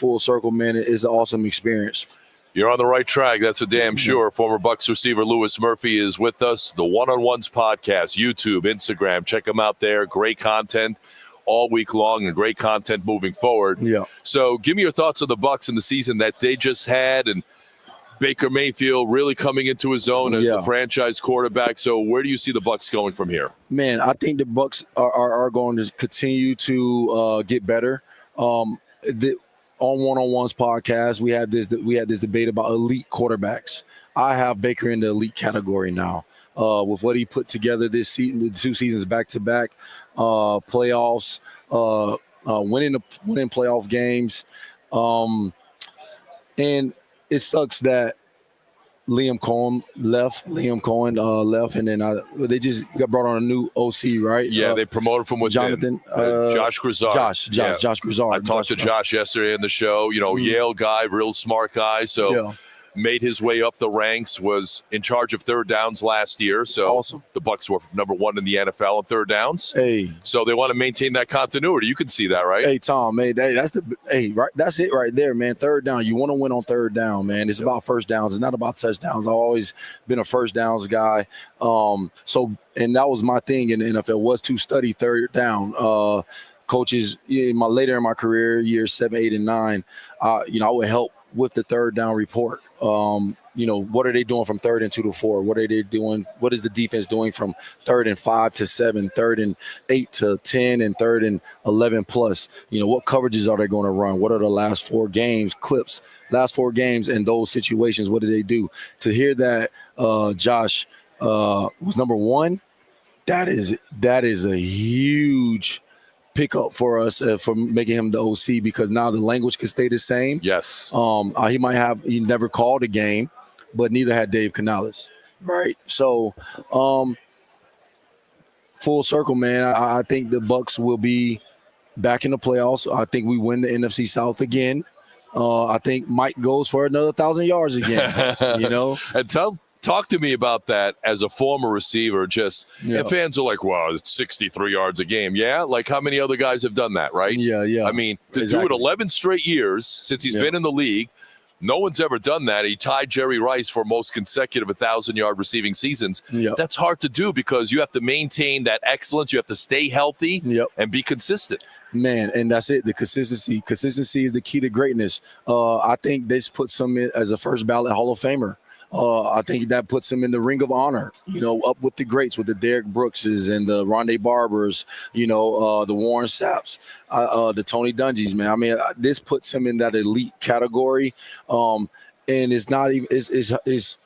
full circle, man. It's an awesome experience. You're on the right track. That's a damn sure. Former Bucs receiver Louis Murphy is with us. The One-on-Ones podcast, YouTube, Instagram. Check them out there. Great content all week long and great content moving forward. Yeah. So give me your thoughts on the Bucs and the season that they just had, and Baker Mayfield really coming into his own as a franchise quarterback. So where do you see the Bucs going from here? Man, I think the Bucs are going to continue to get better. On One-on-Ones podcast, we had this debate about elite quarterbacks. I have Baker in the elite category now. With what he put together this season, the 2 seasons back-to-back, playoffs, winning playoff games. And it sucks that Liam Cohen left, and then they just got brought on a new OC, right? Yeah, they promoted from within. Jonathan, Josh Grizzard. Josh Grizzard. I talked to Josh yesterday in the show. Yale guy, real smart guy. So made his way up the ranks, was in charge of third downs last year. So awesome. The Bucs were number 1 in the NFL in third downs. Hey. So they want to maintain that continuity. You can see that, right? Hey, Tom, that's it right there, man. Third down. You want to win on third down, man. It's about first downs. It's not about touchdowns. I've always been a first downs guy. And that was my thing in the NFL, was to study third down. Coaches later in my career, years 7, 8, and 9, I would help with the third down report. What are they doing from 3rd and 2 to 4? What are they doing? What is the defense doing from 3rd and 5 to 7, 3rd and 8 to 10, and 3rd and 11 plus? What coverages are they going to run? What are the last 4 games, clips, last 4 games in those situations? What do they do? To hear that Josh was number 1, that is a huge pickup for us for making him the OC, because now the language can stay the same. Yes. He never called a game, but neither had Dave Canales, right? So full circle, man. I think the Bucs will be back in the playoffs. I think we win the NFC South again. I think Mike goes for another 1,000 yards again. And talk to me about that as a former receiver. And fans are like, wow, it's 63 yards a game. Yeah, like how many other guys have done that, right? Yeah. I mean, to do it 11 straight years since he's been in the league, no one's ever done that. He tied Jerry Rice for most consecutive 1,000-yard receiving seasons. That's hard to do because you have to maintain that excellence. You have to stay healthy and be consistent. Man, and that's it. The consistency. Consistency is the key to greatness. I think this puts him in as a first ballot Hall of Famer. I think that puts him in the Ring of Honor, up with the greats, with the Derek Brookses and the Rondé Barbers, the Warren Sapps, the Tony Dungys, man. I mean, this puts him in that elite category. And it's not even, it's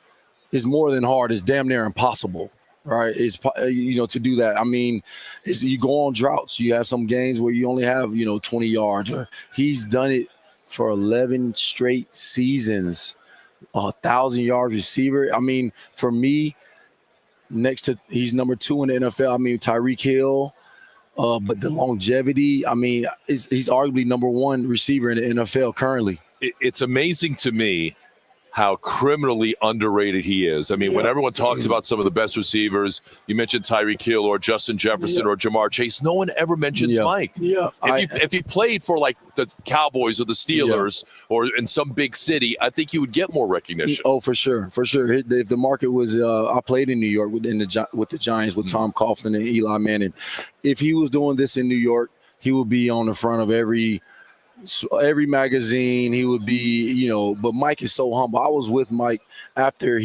more than hard. It's damn near impossible, right? It's, to do that. I mean, you go on droughts. You have some games where you only have, 20 yards. He's done it for 11 straight seasons. 1,000-yard receiver. I mean, for me, he's number 2 in the NFL. I mean, Tyreek Hill, but the longevity. I mean, he's arguably number 1 receiver in the NFL currently. It's amazing to me how criminally underrated he is. I mean, when everyone talks about some of the best receivers, you mentioned Tyreek Hill or Justin Jefferson or Jamar Chase. No one ever mentions Mike. Yeah. If he played for like the Cowboys or the Steelers or in some big city, I think he would get more recognition. Oh, for sure. If the market was, I played in New York with the Giants with Tom Coughlin and Eli Manning. If he was doing this in New York, he would be on the front of every magazine. He would be, but Mike is so humble. I was with Mike after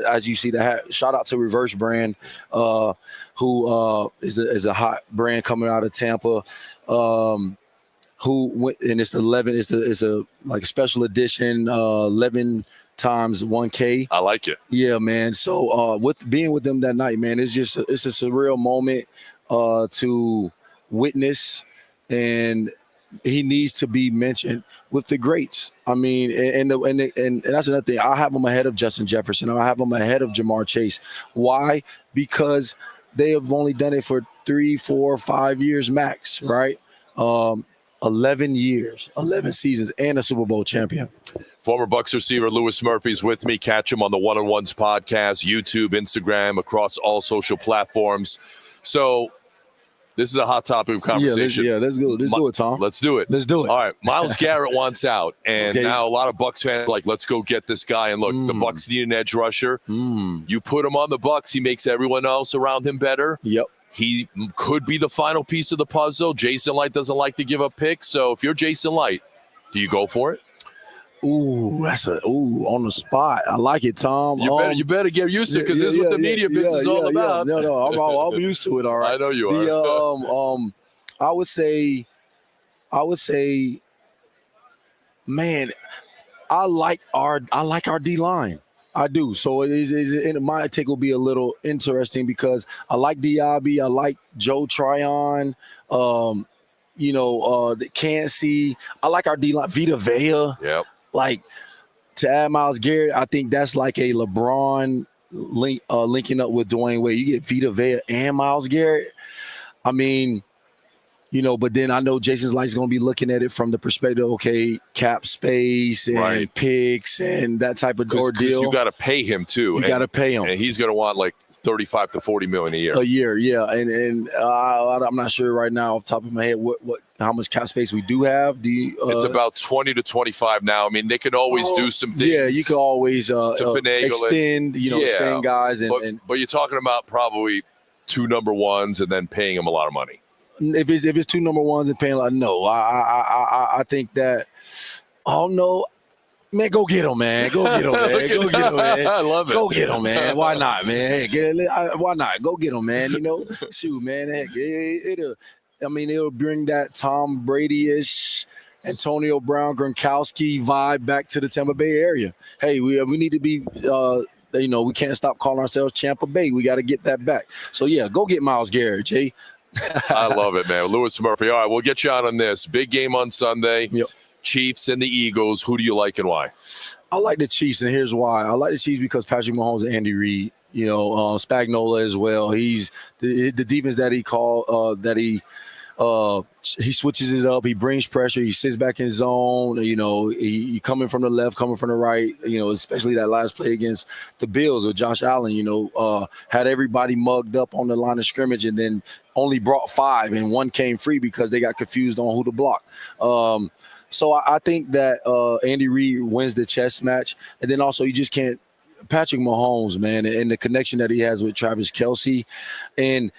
as you see, shout out to Reverse Brand, who is a hot brand coming out of Tampa, who went, and it's 11. It's a like a special edition, 11 times 1K. I like it. Yeah, man. So with being with them that night, man, it's a surreal moment to witness, and he needs to be mentioned with the greats. I mean, and that's another thing. I have him ahead of Justin Jefferson. I have him ahead of Jamar Chase. Why? Because they have only done it for 3, 4, 5 years max, right? 11 years, 11 seasons, and a Super Bowl champion. Former Bucs receiver Louis Murphy's with me. Catch him on the One-on-Ones podcast, YouTube, Instagram, across all social platforms. So This is a hot topic of conversation. Let's go. Let's do it, Tom. Let's do it. Let's do it. All right. Miles Garrett wants out, and now a lot of Bucs fans are like, let's go get this guy. And look, the Bucs need an edge rusher. You put him on the Bucs, he makes everyone else around him better. Yep. He could be the final piece of the puzzle. Jason Light doesn't like to give up picks, so if you're Jason Light, do you go for it? Ooh, on the spot. I like it, Tom. You better get used to it because this is what the media business is all about. No, I'm used to it. All right. I know you are. I would say, man, I like our D line. I do. So my take will be a little interesting because I like Diaby. I like Joe Tryon. Can't see. I like our D line. Vita Vea. Yep. Like, to add Miles Garrett, I think that's like a LeBron linking up with Dwayne Wade. You get Vita Vea and Miles Garrett. I mean, but then I know Jason Light's going to be looking at it from the perspective, okay, cap space and picks and that type of ordeal. You got to pay him too. You got to pay him, and he's going to want like 35 to 40 million a year. A year, yeah, and I'm not sure right now off the top of my head how much cap space we do have. It's about 20 to 25 now. I mean, they can always do some things. Yeah, you can always extend, extend guys, but you're talking about probably 2 number ones and then paying them a lot of money. If it's 2 number ones and paying, no, I think that. Oh no. Man, go get him, man. Go get him, man. Go get him, man. I love it. Go get him, man. Why not, man? Why not? Go get him, man. Shoot, man. Heck, it'll bring that Tom Brady-ish, Antonio Brown, Gronkowski vibe back to the Tampa Bay area. Hey, we need to be, we can't stop calling ourselves Tampa Bay. We got to get that back. So, yeah, go get Miles Garrett, Jay. I love it, man. Lewis Murphy. All right, we'll get you out on this. Big game on Sunday. Yep. Chiefs and the Eagles. Who do you like and why? I like the Chiefs, and here's why. I like the Chiefs because Patrick Mahomes and Andy Reid, Spagnuolo as well. He's the defense that he called, he switches it up. He brings pressure. He sits back in zone. He coming from the left, coming from the right, especially that last play against the Bills with Josh Allen, had everybody mugged up on the line of scrimmage and then only brought 5 and 1 came free because they got confused on who to block. So I think that Andy Reid wins the chess match. And then also you just can't – Patrick Mahomes, man, and the connection that he has with Travis Kelce. And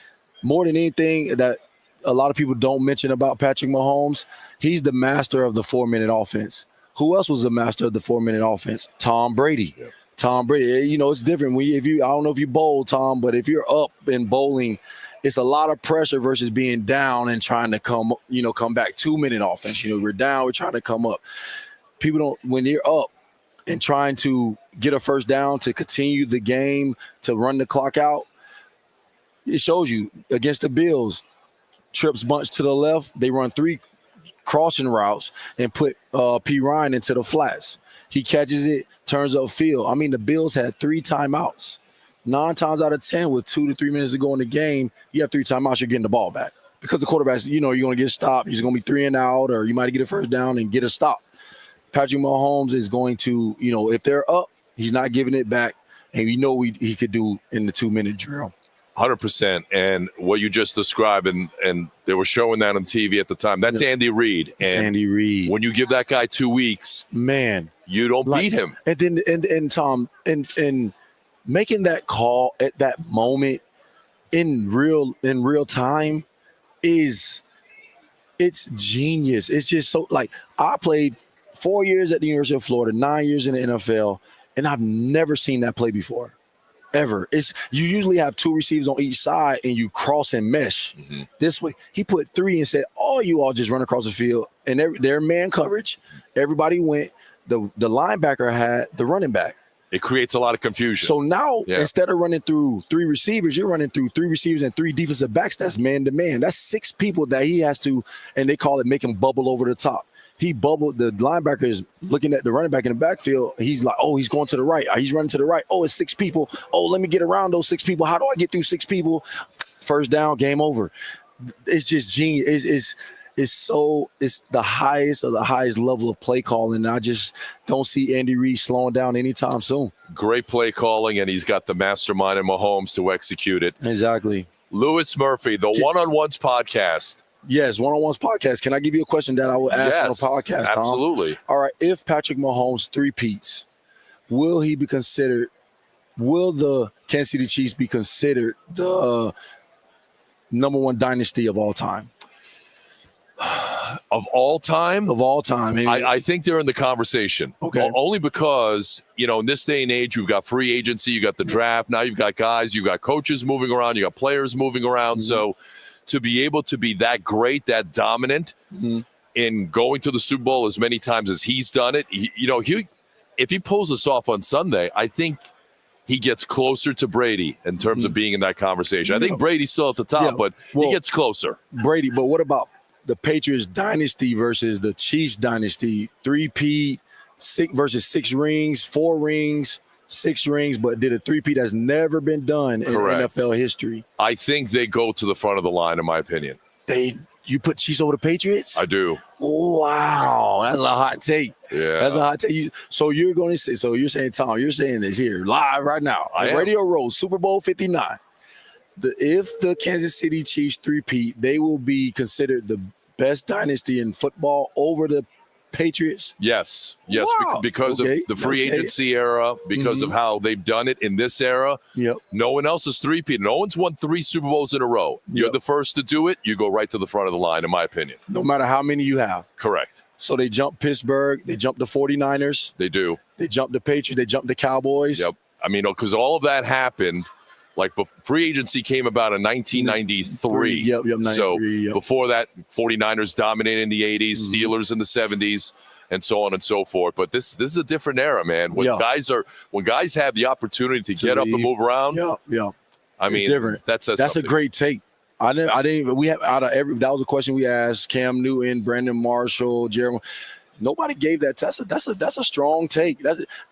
more than anything that a lot of people don't mention about Patrick Mahomes, he's the master of the 4-minute offense. Who else was the master of the 4-minute offense? Tom Brady. Yep. Tom Brady. It's different. I don't know if you bowl, Tom, but if you're up in bowling – it's a lot of pressure versus being down and trying to come back. 2-minute offense. We're down, we're trying to come up. People don't, when you're up and trying to get a first down to continue the game, to run the clock out, it shows you against the Bills, trips bunch to the left, they run 3 crossing routes and put P. Ryan into the flats. He catches it, turns upfield. I mean, the Bills had 3 timeouts. 9 times out of 10 with 2 to 3 minutes to go in the game, you have 3 timeouts, you're getting the ball back. Because the quarterback's, you're going to get stopped. He's going to be 3 and out, or you might get a first down and get a stop. Patrick Mahomes is going to, if they're up, he's not giving it back. And he could do in the 2-minute drill. 100%. And what you just described, and they were showing that on TV at the time, that's Andy Reid. And Andy Reid. When you give that guy 2 weeks, man, you don't beat him. And then, and Tom, and making that call at that moment in real time it's genius. It's just so, like, I played 4 years at the University of Florida, 9 years in the NFL, and I've never seen that play before, ever. You usually have 2 receivers on each side and you cross and mesh. Mm-hmm. This way, he put 3 and said, you all just run across the field, and they're man coverage. Everybody went. The linebacker had the running back. It creates a lot of confusion. So now, instead of running through 3 receivers, you're running through 3 receivers and 3 defensive backs. That's man-to-man. That's 6 people that he has to, and they call it make him bubble over the top. He bubbled. The linebacker is looking at the running back in the backfield. He's like, he's going to the right. He's running to the right. It's 6 people. Let me get around those 6 people. How do I get through 6 people? First down, game over. It's just genius. It's the highest of the highest level of play calling. And I just don't see Andy Reid slowing down anytime soon. Great play calling, and he's got the mastermind in Mahomes to execute it. Exactly. Lewis Murphy, the One-on-Ones podcast. Yes, One-on-Ones podcast. Can I give you a question that I will ask on the podcast, Tom? Absolutely. All right. If Patrick Mahomes three-peats, will he be considered? Will the Kansas City Chiefs be considered the number one dynasty of all time? Of all time? Of all time. I think they're in the conversation. Okay. Only because, in this day and age, you've got free agency, you got the draft. Now you've got guys, you've got coaches moving around, you got players moving around. Mm-hmm. So to be able to be that great, that dominant in going to the Super Bowl as many times as he's done it, if he pulls this off on Sunday, I think he gets closer to Brady in terms of being in that conversation. I think Brady's still at the top, but he gets closer. Brady, but what about the Patriots dynasty versus the Chiefs dynasty? 3-peat, 6 versus 6 rings, 4 rings, 6 rings, but did a 3-peat that's never been done in NFL history. I think they go to the front of the line, in my opinion. You put Chiefs over the Patriots? I do. Oh, wow. That's a hot take. Yeah. That's a hot take. So you're going to say, you're saying, Tom, you're saying this here live right now. Radio Row, Super Bowl 59. If the Kansas City Chiefs 3-peat, they will be considered the best dynasty in football over the Patriots? Yes, wow. because of the free agency era, because of how they've done it in this era. Yep. No one else is 3-peat. No one's won 3 Super Bowls in a row. You're the first to do it. You go right to the front of the line, in my opinion. No matter how many you have. Correct. So they jump Pittsburgh. They jump the 49ers. They do. They jump the Patriots. They jump the Cowboys. Yep. I mean, because all of that happened. Like free agency came about in 1993. Yep, 93, so before that, 49ers dominated in the 80s, Steelers in the 70s, and so on and so forth. But this is a different era, man. When guys have the opportunity to get up and move around. I mean, different. That's a great take. I didn't. We have that was a question we asked Cam Newton, Brandon Marshall, Jeremy. Nobody gave that. That's a strong take.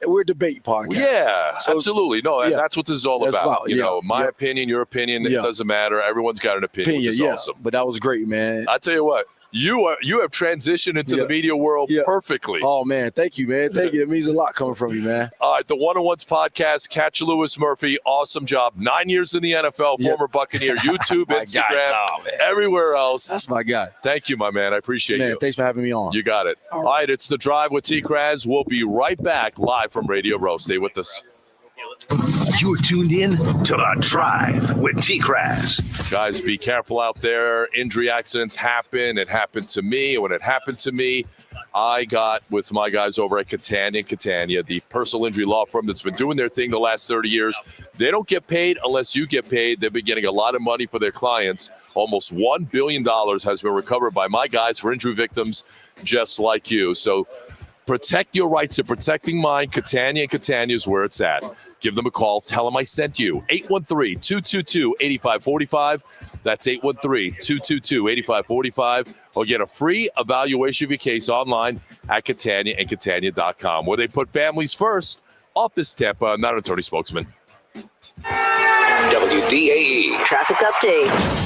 We're a debate podcast. Yeah, so, absolutely. No, that's what this is all about. My opinion, your opinion, it doesn't matter. Everyone's got an opinion, which is awesome. But that was great, man. I tell you what, you have transitioned into the media world perfectly. Oh man, thank you, man. Thank you. It means a lot coming from you, man. All right, the One-on-Ones podcast. Catch Lewis Murphy. Awesome job. 9 years in the NFL. Former Buccaneer. YouTube, Instagram, everywhere else. That's my guy. Thank you, my man. I appreciate you. Thanks for having me on. You got it. All right, it's The Drive with T-Kras. We'll be right back live from Radio Row. Stay with us. You're tuned in to The Drive with T-Kras. Guys, be careful out there. Injury accidents happen. It happened to me. And when it happened to me, I got with my guys over at Catania, the personal injury law firm that's been doing their thing the last 30 years. They don't get paid unless you get paid. They've been getting a lot of money for their clients. Almost $1 billion has been recovered by my guys for injury victims just like you. So protect your right to protecting mine. Catania is where it's at. Give them a call. Tell them I sent you. 813-222-8545. That's 813-222-8545. Or get a free evaluation of your case online at Catania and Catania.com, where they put families first. Office Tampa, not an attorney spokesman. WDAE. Traffic update.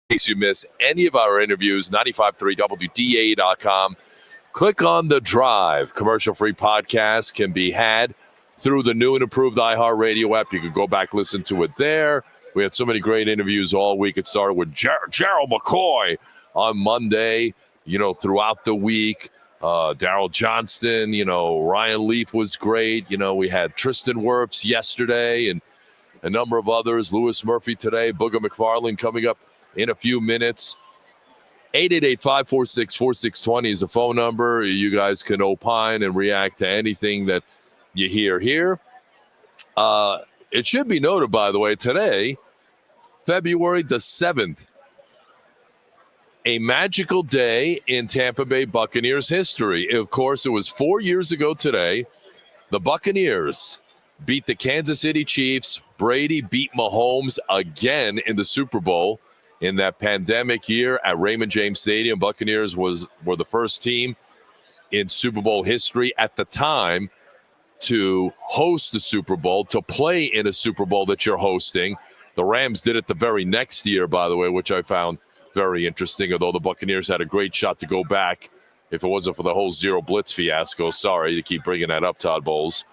case you miss any of our interviews, 953wda.com. Click on The Drive. Commercial-free podcast can be had through the new and improved iHeartRadio app. You can go back, listen to it there. We had so many great interviews all week. It started with Gerald McCoy on Monday, throughout the week. Darryl Johnston, Ryan Leaf was great. We had Tristan Wirfs yesterday and a number of others. Lewis Murphy today, Booger McFarland coming up in a few minutes. 888-546-4620 is the phone number. You guys can opine and react to anything that you hear here. It should be noted, by the way, today, February the 7th, a magical day in Tampa Bay Buccaneers history. Of course, it was 4 years ago today. The Buccaneers beat the Kansas City Chiefs. Brady beat Mahomes again in the Super Bowl in that pandemic year at Raymond James Stadium. Buccaneers were the first team in Super Bowl history at the time to host the Super Bowl, to play in a Super Bowl that you're hosting. The Rams did it the very next year, by the way, which I found very interesting, although the Buccaneers had a great shot to go back if it wasn't for the whole zero blitz fiasco. Sorry to keep bringing that up, Todd Bowles.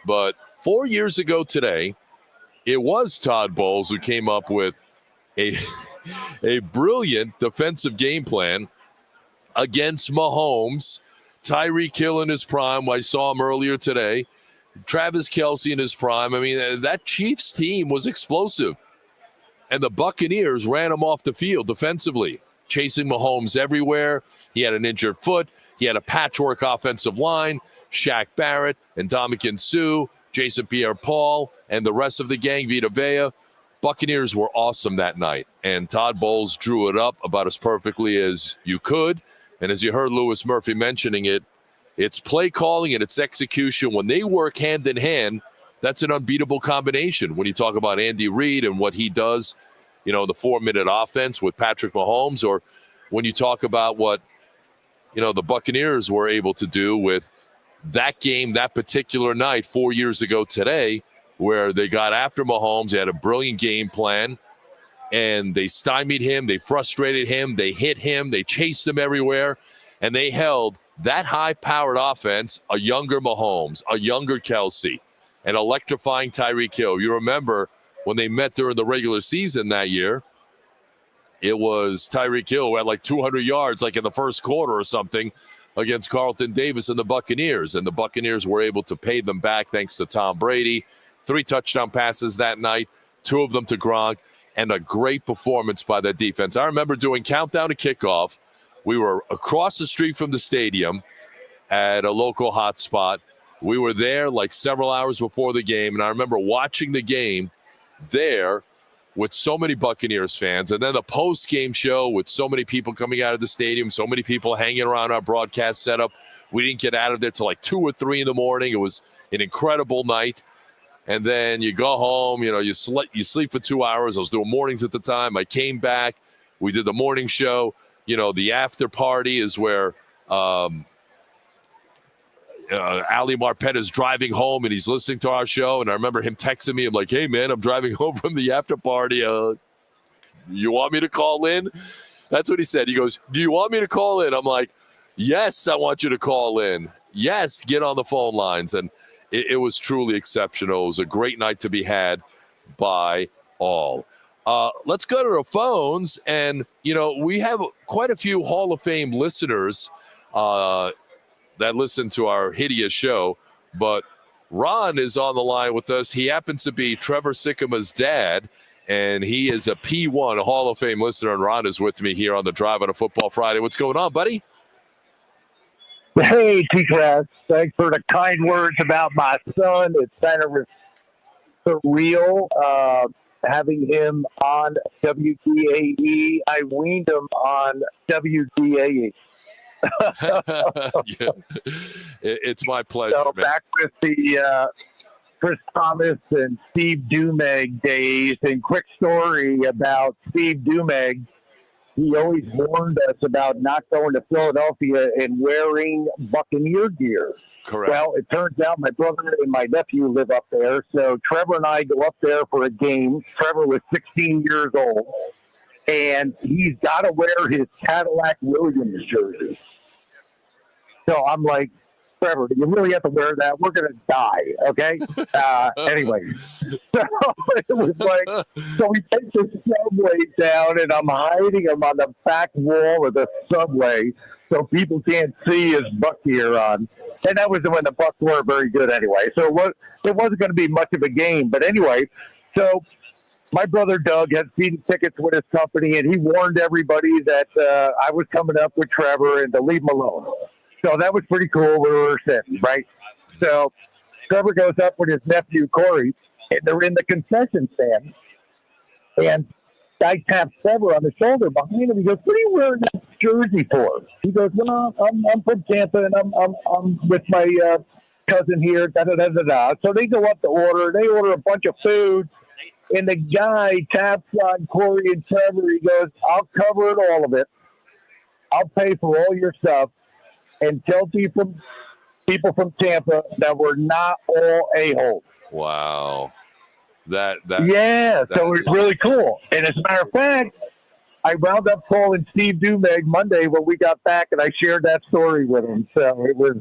But 4 years ago today, it was Todd Bowles who came up with a brilliant defensive game plan against Mahomes. Tyreek Hill in his prime. I saw him earlier today. Travis Kelce in his prime. I mean, that Chiefs team was explosive. And the Buccaneers ran him off the field defensively, chasing Mahomes everywhere. He had an injured foot. He had a patchwork offensive line. Shaq Barrett and Ndamukong Suh, Jason Pierre-Paul, and the rest of the gang, Vita Vea. Buccaneers were awesome that night. And Todd Bowles drew it up about as perfectly as you could. And as you heard Lewis Murphy mentioning it, it's play calling and it's execution. When they work hand in hand, that's an unbeatable combination. When you talk about Andy Reid and what he does, the 4-minute offense with Patrick Mahomes, or when you talk about what, the Buccaneers were able to do with that game, that particular night 4 years ago today, where they got after Mahomes. They had a brilliant game plan, and they stymied him. They frustrated him. They hit him. They chased him everywhere, and they held that high-powered offense, a younger Mahomes, a younger Kelce, an electrifying Tyreek Hill. You remember when they met during the regular season that year, it was Tyreek Hill who had like 200 yards like in the first quarter or something against Carlton Davis and the Buccaneers. And the Buccaneers were able to pay them back thanks to Tom Brady. 3 touchdown passes that night, 2 of them to Gronk, and a great performance by that defense. I remember doing countdown to kickoff. We were across the street from the stadium at a local hotspot. We were there like several hours before the game, and I remember watching the game there with so many Buccaneers fans, and then the post-game show with so many people coming out of the stadium, so many people hanging around our broadcast setup. We didn't get out of there till like 2 or 3 in the morning. It was an incredible night. And then you go home, you sleep for 2 hours. I was doing mornings at the time. I came back. We did the morning show. The after party is where Ali Marpet is driving home and he's listening to our show. And I remember him texting me. I'm like, hey, man, I'm driving home from the after party. You want me to call in? That's what he said. He goes, do you want me to call in? I'm like, yes, I want you to call in. Yes, get on the phone lines. And it was truly exceptional. It was a great night to be had by all. Let's go to the phones. And, we have quite a few Hall of Fame listeners that listen to our hideous show. But Ron is on the line with us. He happens to be Trevor Sikkema's dad, and he is a P1, a Hall of Fame listener. And Ron is with me here on the Drive on a Football Friday. What's going on, buddy? Hey, T-Kras, thanks for the kind words about my son. It's kind of surreal having him on WDAE. I weaned him on WDAE. Yeah. It's my pleasure. So back with the Chris Thomas and Steve Dumeg days, and quick story about Steve Dumeg. He always warned us about not going to Philadelphia and wearing Buccaneer gear. Correct. Well, it turns out my brother and my nephew live up there, so Trevor and I go up there for a game. Trevor was 16 years old, and he's got to wear his Cadillac Williams jersey. So I'm like, Trevor, do you really have to wear that? We're going to die, okay? Anyway, so it was like, so we take the subway down, and I'm hiding him on the back wall of the subway so people can't see his Buck gear on. And that was when the Bucs weren't very good anyway. So it wasn't going to be much of a game. But anyway, so my brother Doug had season tickets with his company, and he warned everybody that I was coming up with Trevor and to leave him alone. So that was pretty cool. We were sitting, right? So Trevor goes up with his nephew, Corey, and they're in the concession stand. And guy taps Trevor on the shoulder behind him. He goes, "What are you wearing that jersey for?" He goes, "Well, I'm from Tampa, and I'm with my cousin here." Da da da da da. So they go up to order. They order a bunch of food, and the guy taps on Corey and Trevor. He goes, "I'll cover it, all of it. I'll pay for all your stuff, and tell people from Tampa that we're not all a-holes." Wow. That so it was really cool. And as a matter of fact, I wound up calling Steve Dumeg Monday when we got back, and I shared that story with him. So it was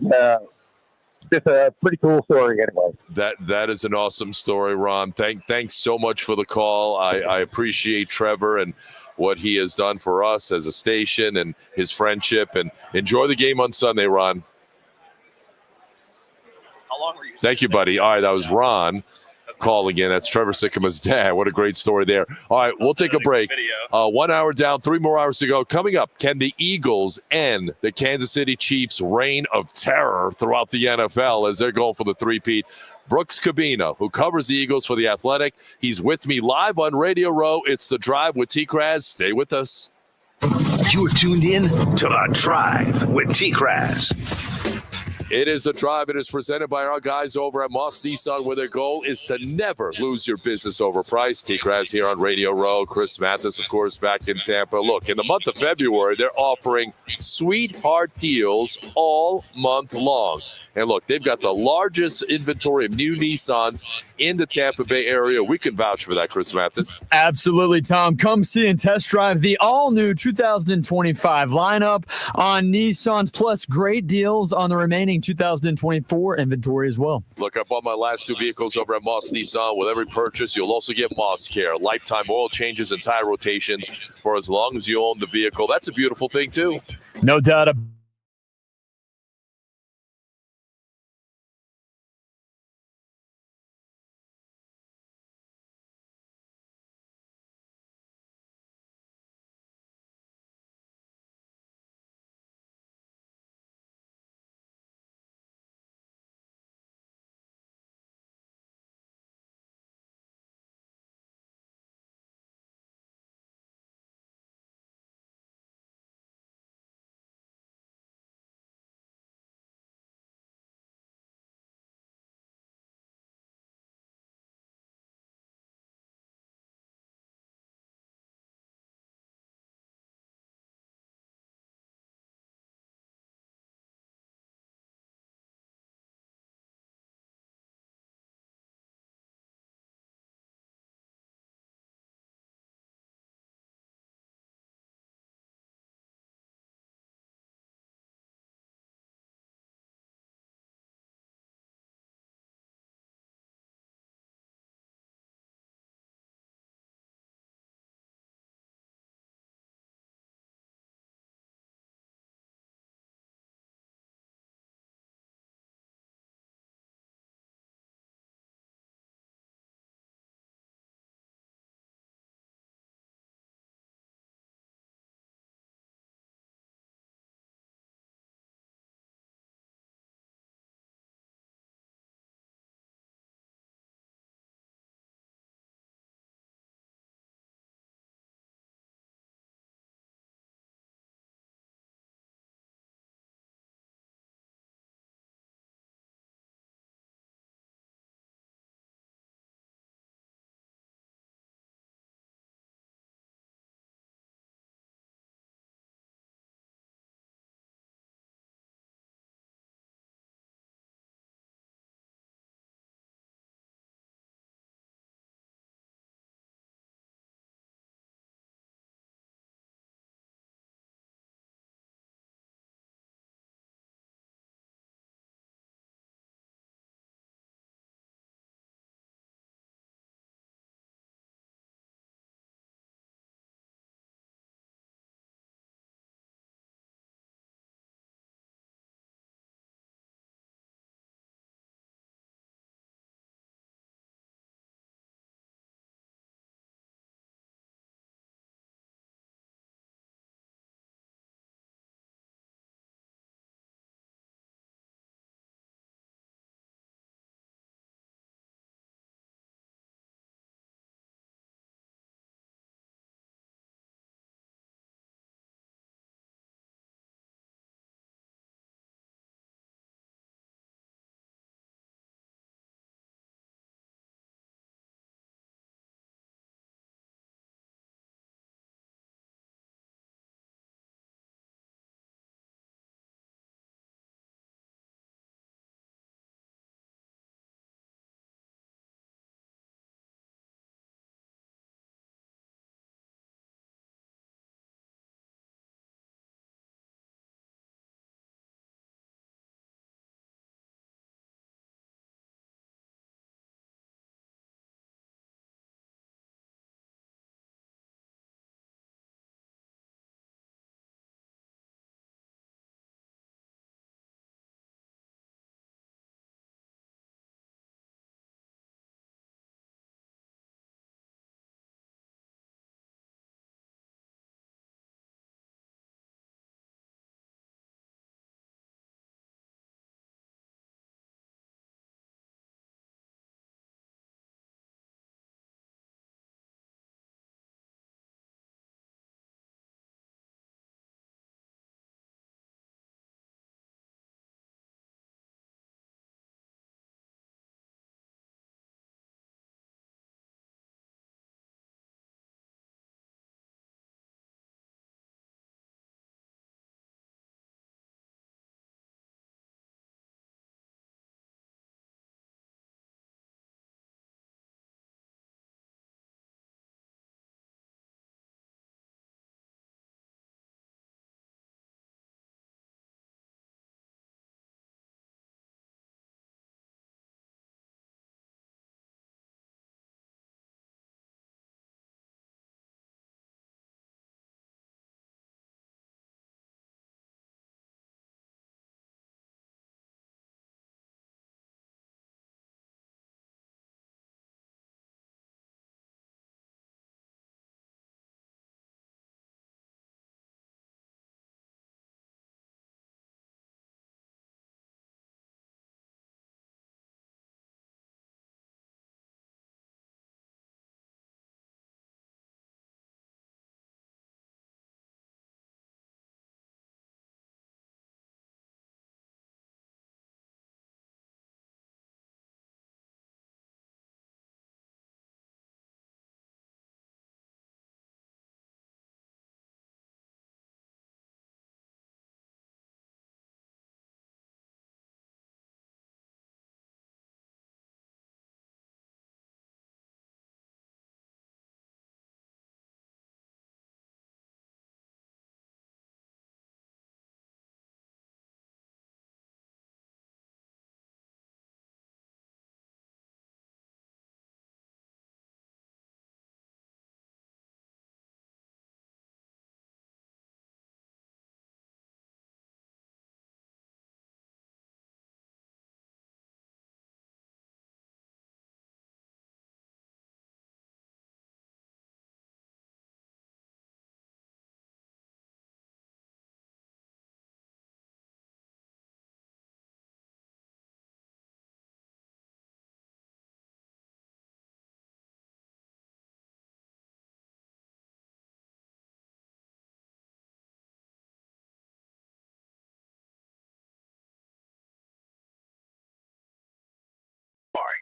just a pretty cool story anyway. That is an awesome story, Ron. Thanks so much for the call. I appreciate Trevor and what he has done for us as a station and his friendship. And enjoy the game on Sunday, Ron. How long were you? Thank you, buddy. All right, that was Ron calling in. That's Trevor Sikkema's dad. What a great story there. All right, we'll take a break. 1 hour down, 3 more hours to go. Coming up, can the Eagles end the Kansas City Chiefs' reign of terror throughout the NFL as they're going for the three-peat? Brooks Kubena, who covers the Eagles for The Athletic. He's with me live on Radio Row. It's The Drive with T-Kras. Stay with us. You're tuned in to The Drive with T-Kras. It is The Drive. It is presented by our guys over at Moss Nissan, where their goal is to never lose your business over price. T-Kras here on Radio Row. Chris Mathis, of course, back in Tampa. Look, in the month of February, they're offering sweetheart deals all month long. And look, they've got the largest inventory of new Nissans in the Tampa Bay area. We can vouch for that, Chris Mathis. Absolutely, Tom. Come see and test drive the all-new 2025 lineup on Nissans, plus great deals on the remaining 2024 inventory as well. Look, I bought my last 2 vehicles over at Moss Nissan. With every purchase, you'll also get Moss Care, lifetime oil changes and tire rotations for as long as you own the vehicle. That's a beautiful thing, too. No doubt about it.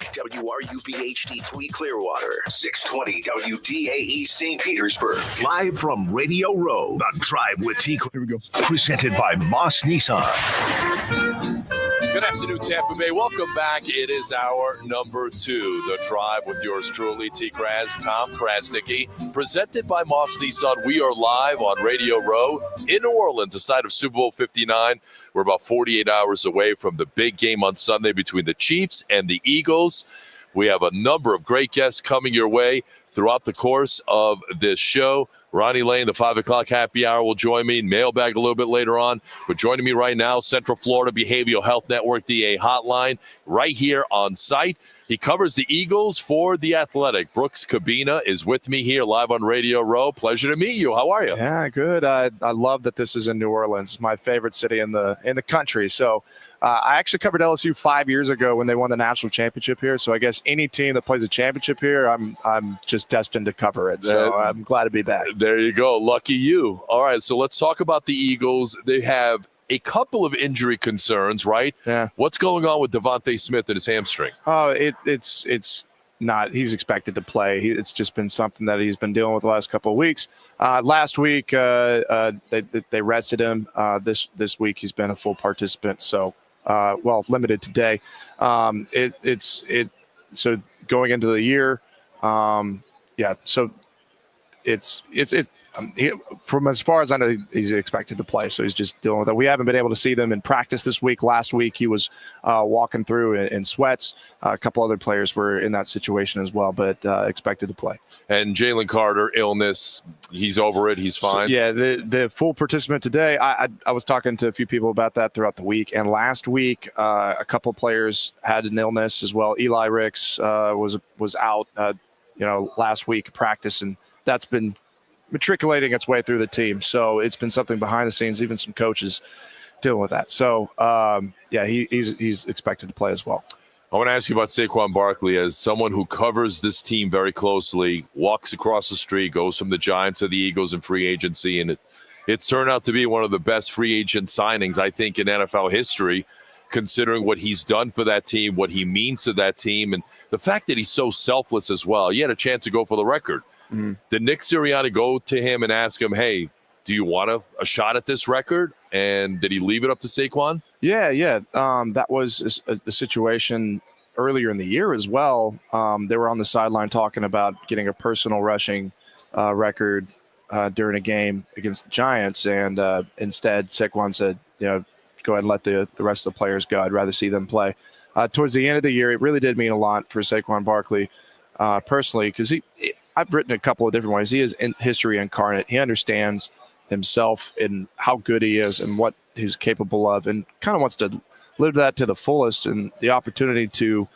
Park, WRUB-HD3 Clearwater, 620 WDAE St. Petersburg. Live from Radio Row, The Drive with T-Kras. Here we go. Presented by Moss Nissan. Good afternoon, Tampa Bay. Welcome back. It is our number 2, The Drive with yours truly, T-Kras, Tom Krasnicki. Presented by Moss Nissan. We are live on Radio Row in New Orleans, the site of Super Bowl 59. We're about 48 hours away from the big game on Sunday between the Chiefs and the Eagles. We have a number of great guests coming your way throughout the course of this show. Ronnie Lane, the 5 o'clock happy hour, will join me. Mailbag a little bit later on. But joining me right now, Central Florida Behavioral Health Network DA Hotline, right here on site. He covers the Eagles for The Athletic. Brooks Kubena is with me here live on Radio Row. Pleasure to meet you. How are you? Yeah, good. I love that this is in New Orleans, my favorite city in the country. So I actually covered LSU 5 years ago when they won the national championship here. So I guess any team that plays a championship here, I'm just destined to cover it. So I'm glad to be back. There you go. Lucky you. All right, so let's talk about the Eagles. They have a couple of injury concerns, right? Yeah. What's going on with Devontae Smith and his hamstring? Oh, it's not. He's expected to play. It's just been something that he's been dealing with the last couple of weeks. Last week, they rested him. This week, he's been a full participant. So, limited today. So going into the year, So it's from as far as I know, he's expected to play. So he's just dealing with it. We haven't been able to see them in practice this week. Last week he was walking through in sweats. A couple other players were in that situation as well, but expected to play. And Jalen Carter, illness, he's over it. He's fine. So, yeah, the full participant today. I was talking to a few people about that throughout the week. And last week, a couple players had an illness as well. Eli Ricks was out, last week practice, and that's been matriculating its way through the team. So it's been something behind the scenes, even some coaches dealing with that. So, he's expected to play as well. I want to ask you about Saquon Barkley as someone who covers this team very closely, walks across the street, goes from the Giants to the Eagles in free agency, and it's turned out to be one of the best free agent signings, I think, in NFL history, considering what he's done for that team, what he means to that team, and the fact that he's so selfless as well. He had a chance to go for the record. Mm-hmm. Did Nick Sirianni go to him and ask him, hey, do you want a shot at this record? And did he leave it up to Saquon? Yeah. That was a situation earlier in the year as well. They were on the sideline talking about getting a personal rushing record during a game against the Giants. And instead, Saquon said, go ahead and let the rest of the players go. I'd rather see them play. Towards the end of the year, it really did mean a lot for Saquon Barkley personally, because I've written a couple of different ways. He is history incarnate. He understands himself and how good he is and what he's capable of, and kind of wants to live that to the fullest. And the opportunity to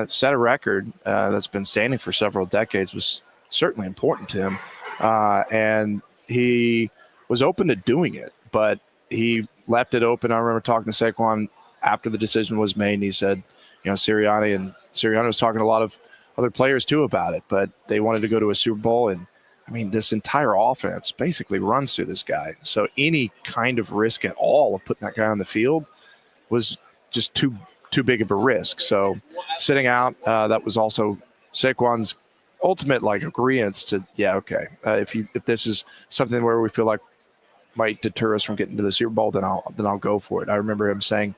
set a record that's been standing for several decades was certainly important to him. And he was open to doing it, but he left it open. I remember talking to Saquon after the decision was made, and he said, Sirianni was talking to a lot of other players too about it, but they wanted to go to a Super Bowl. And I mean, this entire offense basically runs through this guy. So any kind of risk at all of putting that guy on the field was just too big of a risk. So sitting out, that was also Saquon's ultimate agreement to, if this is something where we feel like might deter us from getting to the Super Bowl, then I'll go for it. I remember him saying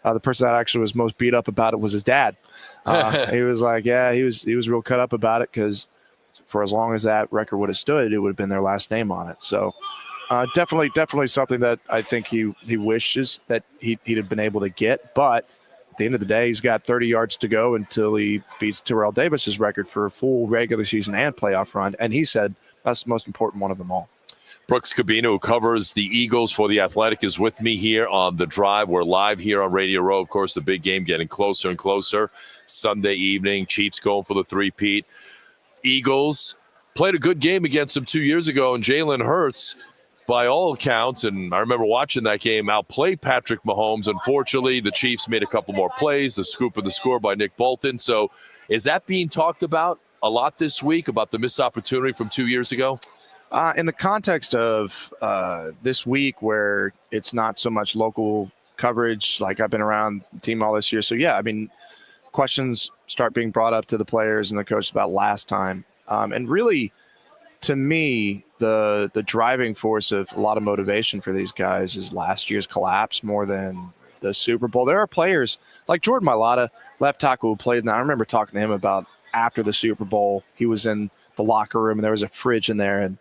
the person that actually was most beat up about it was his dad. He was like, he was real cut up about it, because for as long as that record would have stood, it would have been their last name on it. So definitely something that I think he wishes that he'd have been able to get. But at the end of the day, he's got 30 yards to go until he beats Terrell Davis's record for a full regular season and playoff run. And he said that's the most important one of them all. Brooks Kubena, who covers the Eagles for The Athletic, is with me here on The Drive. We're live here on Radio Row. Of course, the big game getting closer and closer. Sunday evening, Chiefs going for the three-peat. Eagles played a good game against them 2 years ago, and Jalen Hurts, by all accounts, and I remember watching that game, outplayed Patrick Mahomes. Unfortunately, the Chiefs made a couple more plays, the scoop of the score by Nick Bolton. So is that being talked about a lot this week, about the missed opportunity from 2 years ago? In the context of this week, where it's not so much local coverage, like I've been around the team all this year. So, yeah, I mean, questions start being brought up to the players and the coach about last time. And really, to me, the driving force of a lot of motivation for these guys is last year's collapse more than the Super Bowl. There are players like Jordan Mailata, left tackle, who played in that. I remember talking to him about after the Super Bowl. He was in the locker room, and there was a fridge in there, and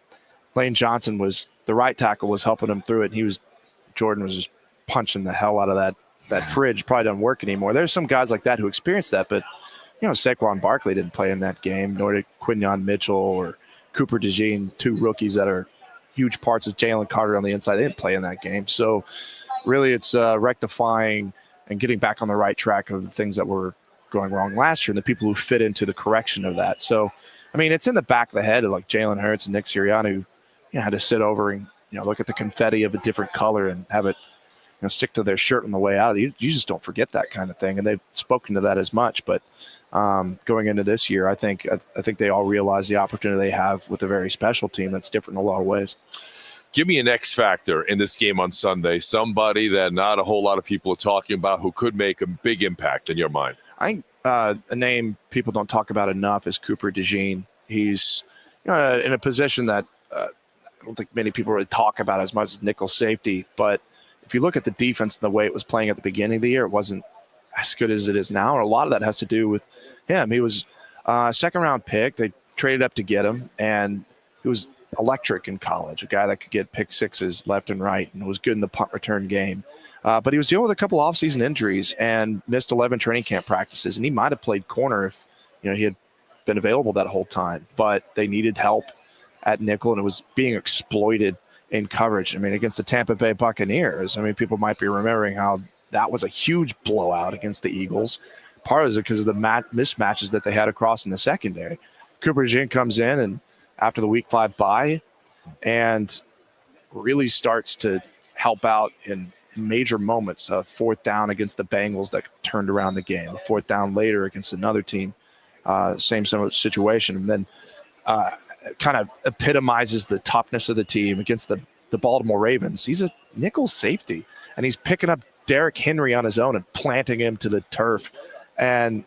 Lane Johnson was the right tackle, was helping him through it. And Jordan was just punching the hell out of that fridge. Probably doesn't work anymore. There's some guys like that who experienced that, but Saquon Barkley didn't play in that game, nor did Quinyon Mitchell or Cooper DeJean, two rookies that are huge parts of Jalen Carter on the inside. They didn't play in that game. So really it's rectifying and getting back on the right track of the things that were going wrong last year and the people who fit into the correction of that. So, I mean, it's in the back of the head of like Jalen Hurts and Nick Sirianni, who had to sit over and look at the confetti of a different color and have it stick to their shirt on the way out. You just don't forget that kind of thing, and they've spoken to that as much. But going into this year, I think they all realize the opportunity they have with a very special team that's different in a lot of ways. Give me an X factor in this game on Sunday, somebody that not a whole lot of people are talking about who could make a big impact in your mind. I think a name people don't talk about enough is Cooper DeJean. He's in a position that I don't think many people really talk about as much as nickel safety. But if you look at the defense and the way it was playing at the beginning of the year, it wasn't as good as it is now. And a lot of that has to do with him. He was a second-round pick. They traded up to get him, and he was electric in college, a guy that could get pick sixes left and right and was good in the punt return game. But he was dealing with a couple offseason injuries and missed 11 training camp practices, and he might have played corner if he had been available that whole time. But they needed help at nickel, and it was being exploited in coverage. I mean, against the Tampa Bay Buccaneers, people might be remembering how that was a huge blowout against the Eagles. Part of it is because of the mismatches that they had across in the secondary. Cooper DeJean comes in and after the Week 5 bye and really starts to help out in major moments. Fourth down against the Bengals that turned around the game. A fourth down later against another team, same sort of situation. And then kind of epitomizes the toughness of the team against the Baltimore Ravens. He's a nickel safety, and he's picking up Derrick Henry on his own and planting him to the turf. And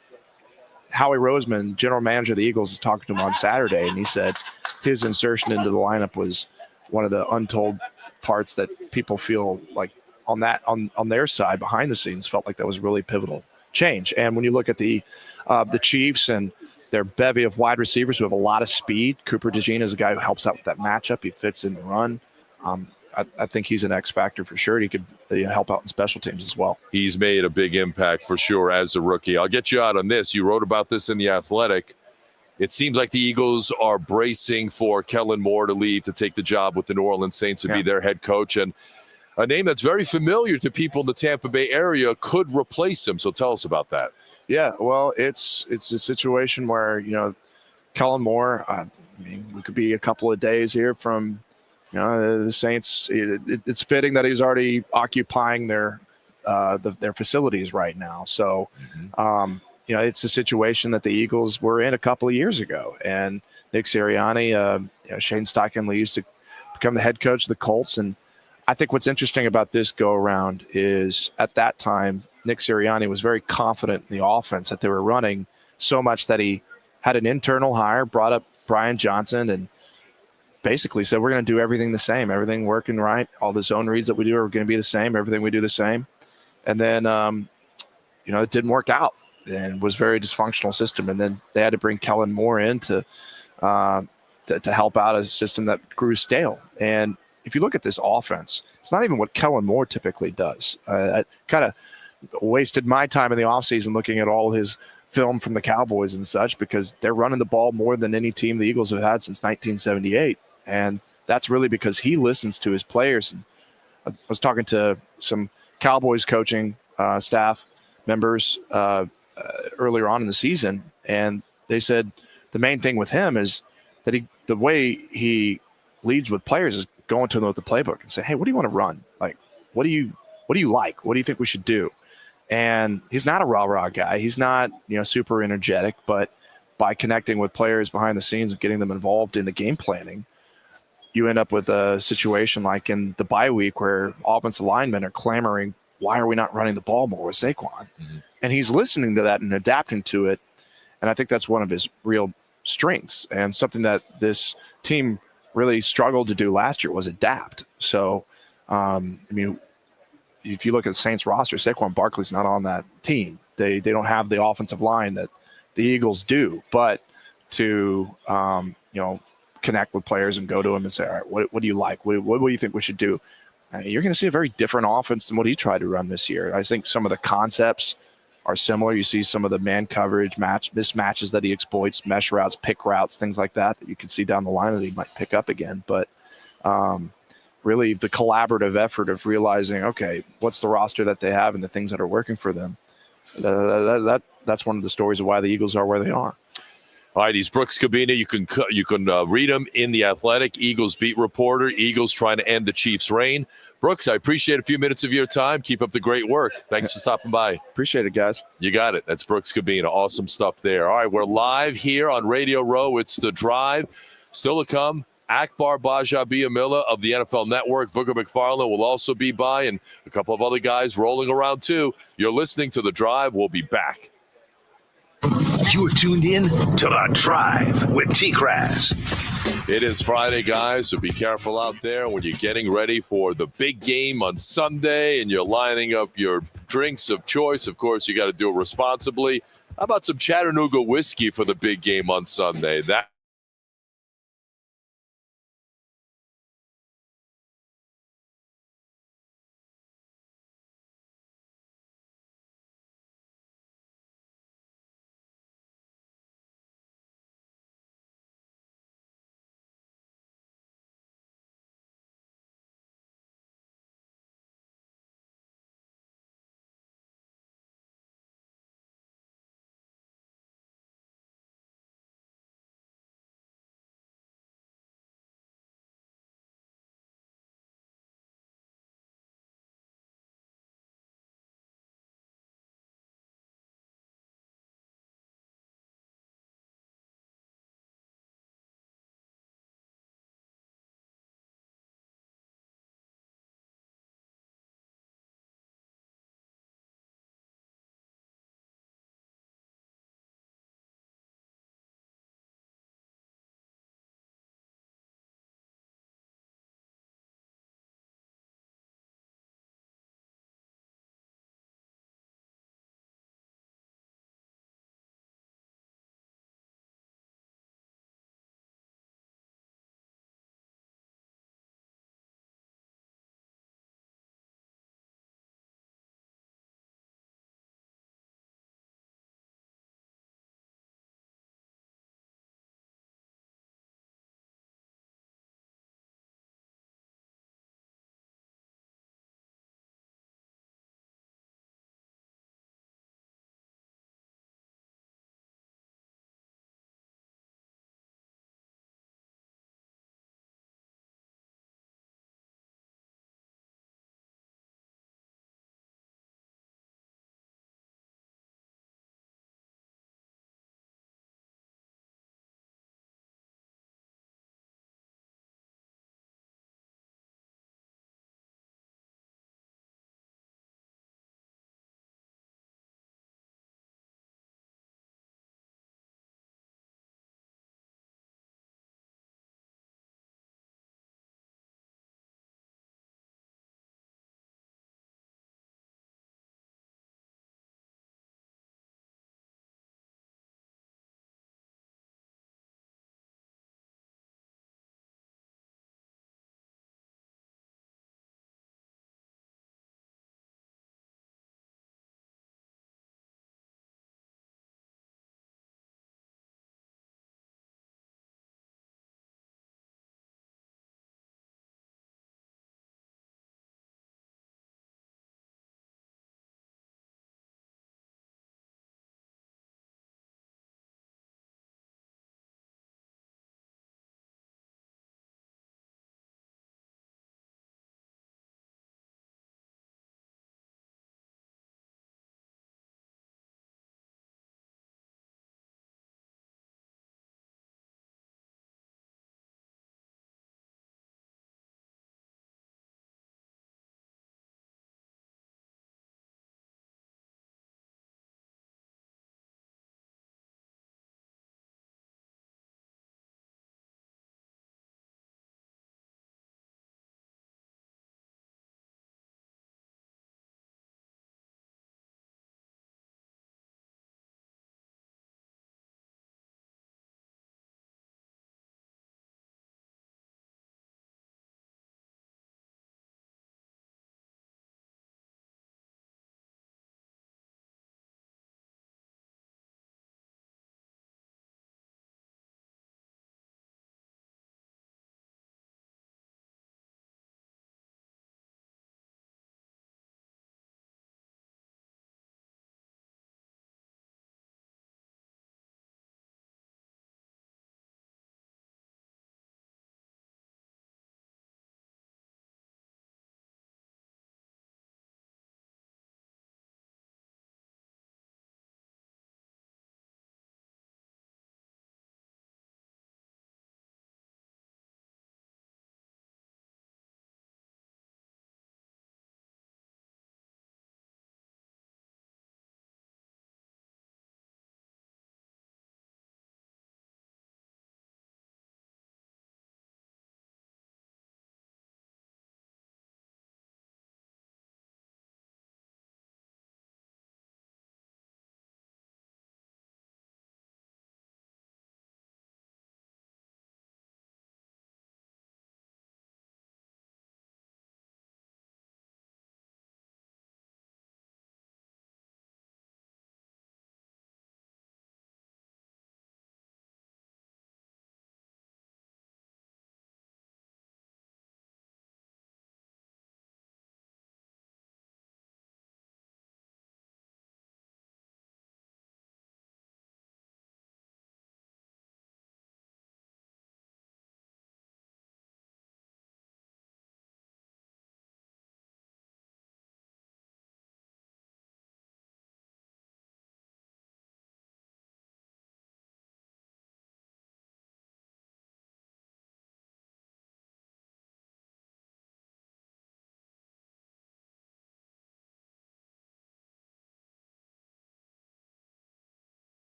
Howie Roseman, general manager of the Eagles, is talking to him on Saturday, and he said his insertion into the lineup was one of the untold parts that people feel like on their side behind the scenes felt like that was really pivotal change. And when you look at the Chiefs and their bevy of wide receivers who have a lot of speed, Cooper DeJean is a guy who helps out with that matchup. He fits in the run. I think he's an X factor for sure. He could help out in special teams as well. He's made a big impact for sure as a rookie. I'll get you out on this. You wrote about this in The Athletic. It seems like the Eagles are bracing for Kellen Moore to leave to take the job with the New Orleans Saints to be their head coach. And a name that's very familiar to people in the Tampa Bay area could replace him. So tell us about that. Yeah, well, it's a situation where, Kellen Moore, we could be a couple of days here from the Saints. It's fitting that he's already occupying their facilities right now. So, it's a situation that the Eagles were in a couple of years ago. And Nick Sirianni, Shane Steichen used to become the head coach of the Colts. And I think what's interesting about this go-around is at that time, Nick Sirianni was very confident in the offense that they were running, so much that he had an internal hire, brought up Brian Johnson, and basically said, we're going to do everything the same, everything working right. All the zone reads that we do are going to be the same, everything we do the same. And then, it didn't work out and was a very dysfunctional system. And then they had to bring Kellen Moore in to help out a system that grew stale. And if you look at this offense, it's not even what Kellen Moore typically does. I kind of wasted my time in the offseason looking at all his film from the Cowboys and such, because they're running the ball more than any team the Eagles have had since 1978. And that's really because he listens to his players. And I was talking to some Cowboys coaching staff members earlier on in the season, and they said the main thing with him is that the way he leads with players is going to them with the playbook and say, hey, what do you want to run? Like, what do you like? What do you think we should do? And he's not a rah-rah guy. He's not, super energetic, but by connecting with players behind the scenes and getting them involved in the game planning, you end up with a situation like in the bye week where offensive linemen are clamoring why are we not running the ball more with Saquon? And he's listening to that and adapting to it. And I think that's one of his real strengths, and something that this team really struggled to do last year was adapt. So, I mean, if you look at the Saints roster, Saquon Barkley's not on that team. They don't have the offensive line that the Eagles do, but to, connect with players and go to them and say, all right, what do you like? What do you think we should do? You're going to see a very different offense than what he tried to run this year. I think some of the concepts are similar. You see some of the man coverage mismatches that he exploits, mesh routes, pick routes, things like that you can see down the line that he might pick up again. But really the collaborative effort of realizing, okay, what's the roster that they have and the things that are working for them. That's one of the stories of why the Eagles are where they are. All right, he's Brooks Kubena. You can read him in The Athletic, Eagles beat reporter. Eagles trying to end the Chiefs' reign. Brooks, I appreciate a few minutes of your time. Keep up the great work. Thanks for stopping by. Appreciate it, guys. You got it. That's Brooks Kubena. Awesome stuff there. All right, we're live here on Radio Row. It's The Drive. Still to come, Akbar Gbaja-Biamila of the NFL Network. Booger McFarland will also be by, and a couple of other guys rolling around too. You're listening to The Drive. We'll be back. You're tuned in to The Drive with T-Kras. It is Friday, guys, so be careful out there when you're getting ready for the big game on Sunday and you're lining up your drinks of choice. Of course, you got to do it responsibly. How about some Chattanooga whiskey for the big game on Sunday? That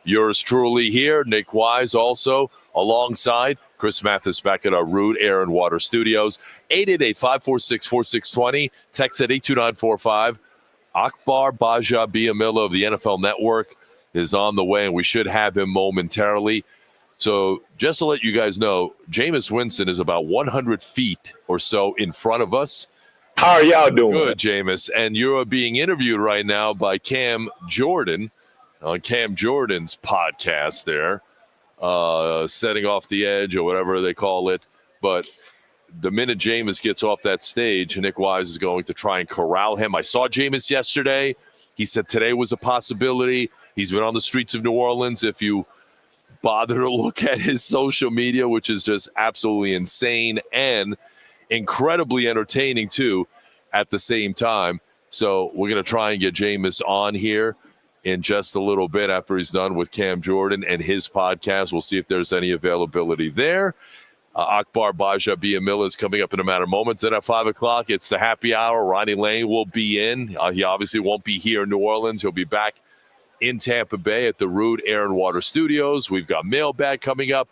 yours truly here, Nick Wise, also alongside Chris Mathis back at our Root Air and Water Studios. 888-546-4620. Text at 82945. Akbar Gbaja-Biamila of the NFL Network is on the way, and we should have him momentarily. So just to let you guys know, Jameis Winston is about 100 feet or so in front of us. How are y'all doing? Good, Jameis. And you're being interviewed right now by Cam Jordan on Cam Jordan's podcast there, Setting Off the Edge or whatever they call it. But the minute Jameis gets off that stage, Nick Wise is going to try and corral him. I saw Jameis yesterday. He said today was a possibility. He's been on the streets of New Orleans. If you bother to look at his social media, which is just absolutely insane and incredibly entertaining too at the same time. So we're going to try and get Jameis on here in just a little bit after he's done with Cam Jordan and his podcast. We'll see if there's any availability there. Akbar Gbaja-Biamila is coming up in a matter of moments. Then at 5 o'clock, it's the happy hour. Ronnie Lane will be in. He obviously won't be here in New Orleans. He'll be back in Tampa Bay at the Root Air and Water Studios. We've got Mailbag coming up.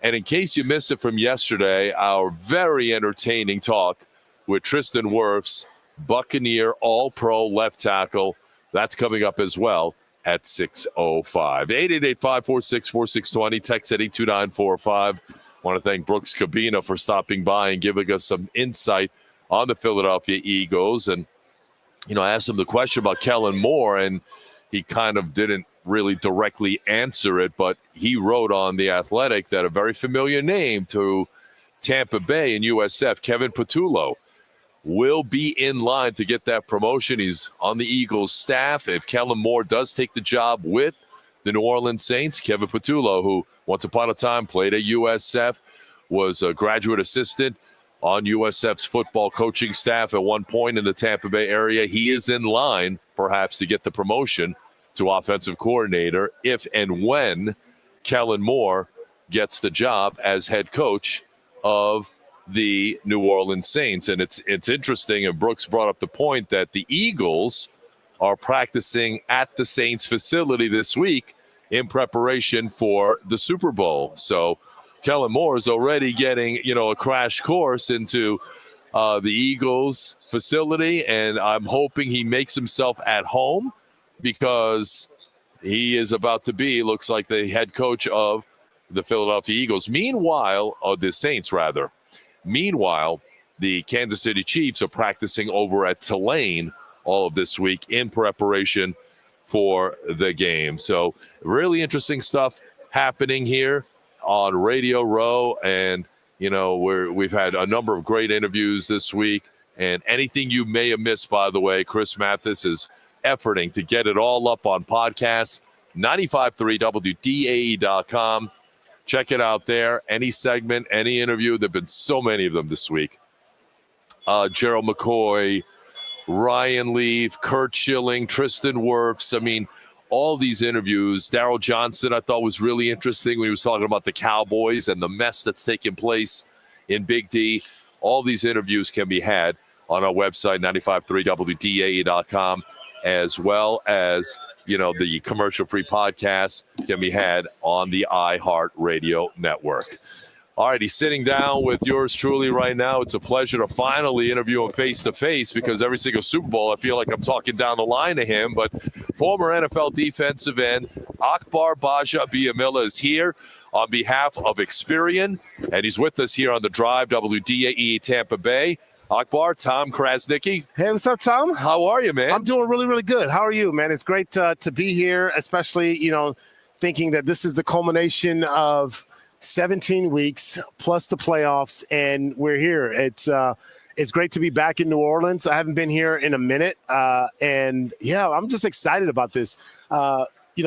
And in case you missed it from yesterday, our very entertaining talk with Tristan Wirfs, Buccaneer All-Pro left tackle. That's coming up as well at 6:05. 888-546-4620. Text at 82945. I want to thank Brooks Kubena for stopping by and giving us some insight on the Philadelphia Eagles. And, I asked him the question about Kellen Moore, and he kind of didn't really directly answer it, but he wrote on The Athletic that a very familiar name to Tampa Bay and USF, Kevin Patullo, will be in line to get that promotion. He's on the Eagles staff. If Kellen Moore does take the job with the New Orleans Saints, Kevin Patullo, who once upon a time played at USF, was a graduate assistant on USF's football coaching staff at one point in the Tampa Bay area. He is in line perhaps to get the promotion to offensive coordinator if and when Kellen Moore gets the job as head coach of the New Orleans Saints. And it's interesting, and Brooks brought up the point that the Eagles are practicing at the Saints facility this week in preparation for the Super Bowl. So Kellen Moore is already getting, a crash course into the Eagles facility, and I'm hoping he makes himself at home, because he is about to be, looks like, the head coach of the Philadelphia Eagles. Meanwhile, the Saints, rather. Meanwhile, the Kansas City Chiefs are practicing over at Tulane all of this week in preparation for the game. So really interesting stuff happening here on Radio Row. And, we've had a number of great interviews this week. And anything you may have missed, by the way, Chris Mathis is efforting to get it all up on podcast, 953wdae.com. Check it out there. Any segment, any interview. There have been so many of them this week. Gerald McCoy, Ryan Leaf, Kurt Schilling, Tristan Wirfs. I mean, all these interviews. Darryl Johnson, I thought, was really interesting when he was talking about the Cowboys and the mess that's taking place in Big D. All these interviews can be had on our website, 953wdae.com. as well as, the commercial-free podcast can be had on the iHeartRadio network. All right, he's sitting down with yours truly right now. It's a pleasure to finally interview him face-to-face, because every single Super Bowl I feel like I'm talking down the line to him. But former NFL defensive end Akbar Gbaja-Biamila is here on behalf of Experian, and he's with us here on The Drive, WDAE Tampa Bay. Akbar, Tom Krasnicki. Hey, what's up, Tom? How are you, man? I'm doing really, really good. How are you, man? It's great to be here, especially, thinking that this is the culmination of 17 weeks plus the playoffs, and we're here. It's great to be back in New Orleans. I haven't been here in a minute, and, I'm just excited about this.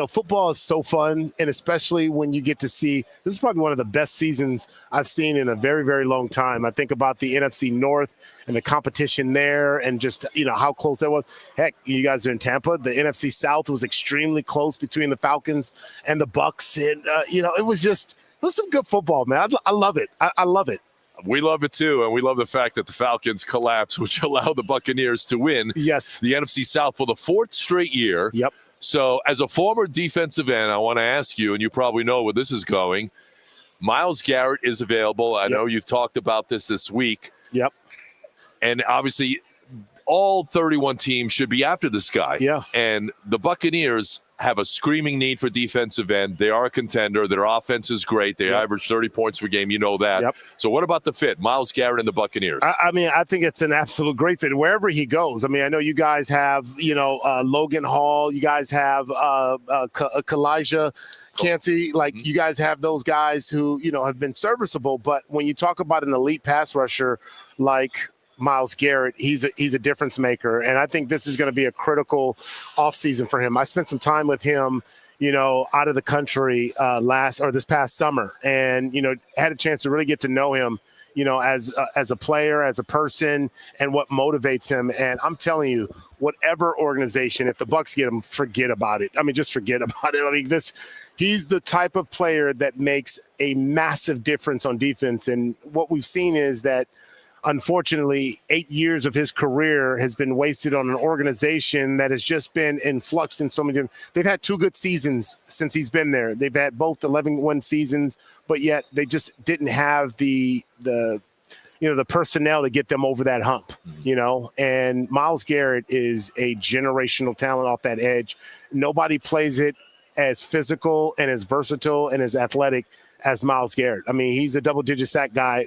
Football is so fun, and especially when you get to see – this is probably one of the best seasons I've seen in a very, very long time. I think about the NFC North and the competition there, and just, how close that was. Heck, you guys are in Tampa. The NFC South was extremely close between the Falcons and the Bucs. And, it was some good football, man. I love it. I love it. We love it, too, and we love the fact that the Falcons collapsed, which allowed the Buccaneers to win the NFC South for the fourth straight year. Yep. So as a former defensive end, I want to ask you, and you probably know where this is going. Miles Garrett is available. I know you've talked about this week. Yep. And obviously all 31 teams should be after this guy. Yeah. And the Buccaneers have a screaming need for defensive end. They are a contender. Their offense is great. They average 30 points per game. You know that. Yep. So what about the fit? Miles Garrett and the Buccaneers. I mean, I think it's an absolute great fit wherever he goes. I mean, I know you guys have, Logan Hall. You guys have Kalijah Cansey. Like, you guys have those guys who, have been serviceable. But when you talk about an elite pass rusher like Miles Garrett, he's a difference maker, and I think this is going to be a critical offseason for him. I spent some time with him, out of the country this past summer, and had a chance to really get to know him, as a player, as a person, and what motivates him. And I'm telling you, whatever organization, if the Bucs get him, forget about it. I mean, just forget about it. I mean, he's the type of player that makes a massive difference on defense, and what we've seen is that, unfortunately, 8 years of his career has been wasted on an organization that has just been in flux in so many different. They've had 2 good seasons since he's been there. They've had both 11-win seasons, but yet they just didn't have the personnel to get them over that hump, And Miles Garrett is a generational talent off that edge. Nobody plays it as physical and as versatile and as athletic as Miles Garrett. I mean, he's a double-digit sack guy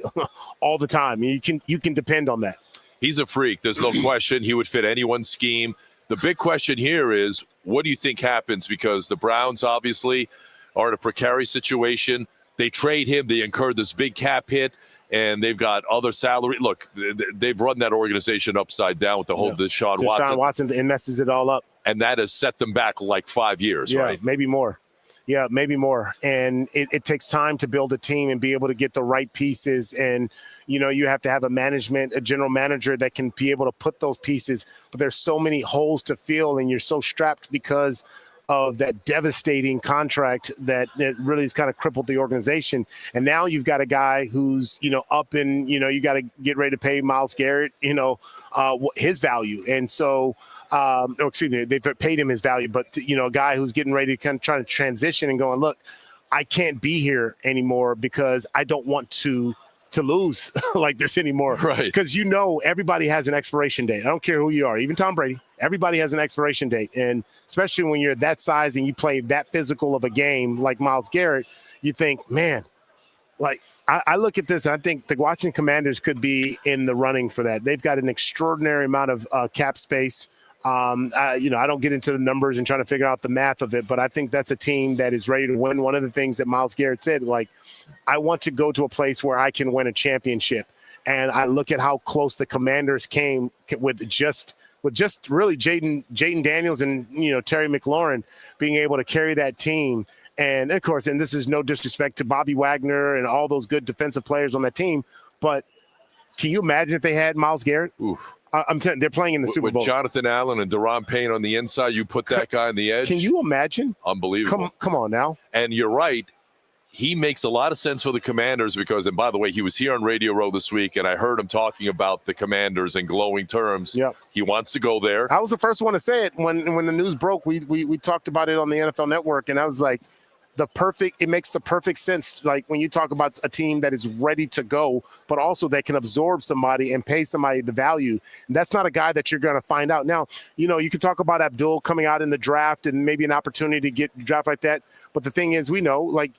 all the time. You can depend on that. He's a freak. There's no question. He would fit anyone's scheme. The big question here is, what do you think happens? Because the Browns obviously are in a precarious situation. They trade him. They incurred this big cap hit, and they've got other salary. Look, they've run that organization upside down with the whole Deshaun Watson. Deshaun Watson, it messes it all up. And that has set them back like 5 years, right? Maybe more. Yeah, maybe more. And it takes time to build a team and be able to get the right pieces. And, you have to have a general manager that can be able to put those pieces. But there's so many holes to fill, and you're so strapped because of that devastating contract that really has kind of crippled the organization. And now you've got a guy who's, up and, you got to get ready to pay Miles Garrett, his value. And so, they've paid him his value, but a guy who's getting ready to kind of trying to transition and going, look, I can't be here anymore because I don't want to lose like this anymore. Right. Because everybody has an expiration date. I don't care who you are, even Tom Brady. Everybody has an expiration date. And especially when you're that size and you play that physical of a game like Miles Garrett, you think, man, like I look at this and I think the Washington Commanders could be in the running for that. They've got an extraordinary amount of cap space. I don't get into the numbers and trying to figure out the math of it, but I think that's a team that is ready to win. One of the things that Miles Garrett said, like, I want to go to a place where I can win a championship. And I look at how close the Commanders came with just really Jaden Daniels and, Terry McLaurin being able to carry that team. And of course, and this is no disrespect to Bobby Wagner and all those good defensive players on that team, but can you imagine if they had Miles Garrett? Oof. I'm telling you, they're playing in the Super Bowl. With Jonathan Allen and Deron Payne on the inside, you put that guy on the edge. Can you imagine? Unbelievable. Come on now. And you're right. He makes a lot of sense for the Commanders because, and by the way, he was here on Radio Row this week, and I heard him talking about the Commanders in glowing terms. Yep. He wants to go there. I was the first one to say it when the news broke. We talked about it on the NFL Network, and I was like, it makes the perfect sense. Like when you talk about a team that is ready to go, but also that can absorb somebody and pay somebody the value. And that's not a guy that you're going to find out. Now, you can talk about Abdul coming out in the draft and maybe an opportunity to get draft like that. But the thing is, we know, like,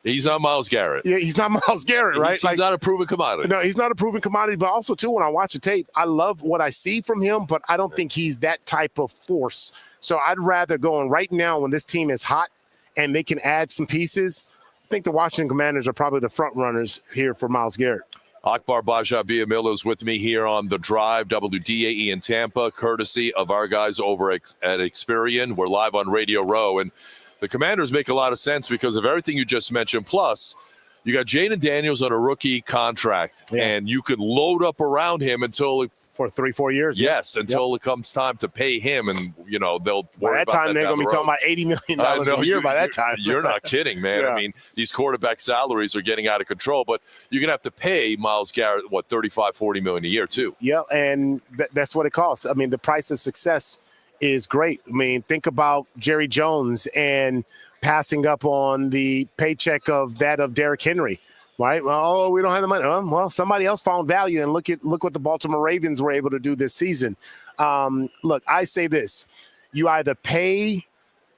he's not Miles Garrett. Yeah, he's not Miles Garrett, right? He's not a proven commodity. No, he's not a proven commodity. But also, too, when I watch the tape, I love what I see from him, but I don't think he's that type of force. So I'd rather go in right now when this team is hot and they can add some pieces. I think the Washington Commanders are probably the front runners here for Miles Garrett. Akbar Gbaja-Biamila is with me here on The Drive, WDAE in Tampa, courtesy of our guys over at Experian. We're live on Radio Row, and the Commanders make a lot of sense because of everything you just mentioned. Plus, you got Jaden Daniels on a rookie contract, and you could load up around him for 3-4 years. Yes, until it comes time to pay him, and they'll worry by that time about they're going to be talking about $80 million a year. By that time, you're not kidding, man. Yeah. I mean, these quarterback salaries are getting out of control, but you're going to have to pay Miles Garrett $35-40 million a year too. Yeah, and that's what it costs. I mean, the price of success is great. I mean, think about Jerry Jones and passing up on the paycheck of Derrick Henry, right? Well, we don't have the money. Well, somebody else found value, and look what the Baltimore Ravens were able to do this season. Look, I say this: you either pay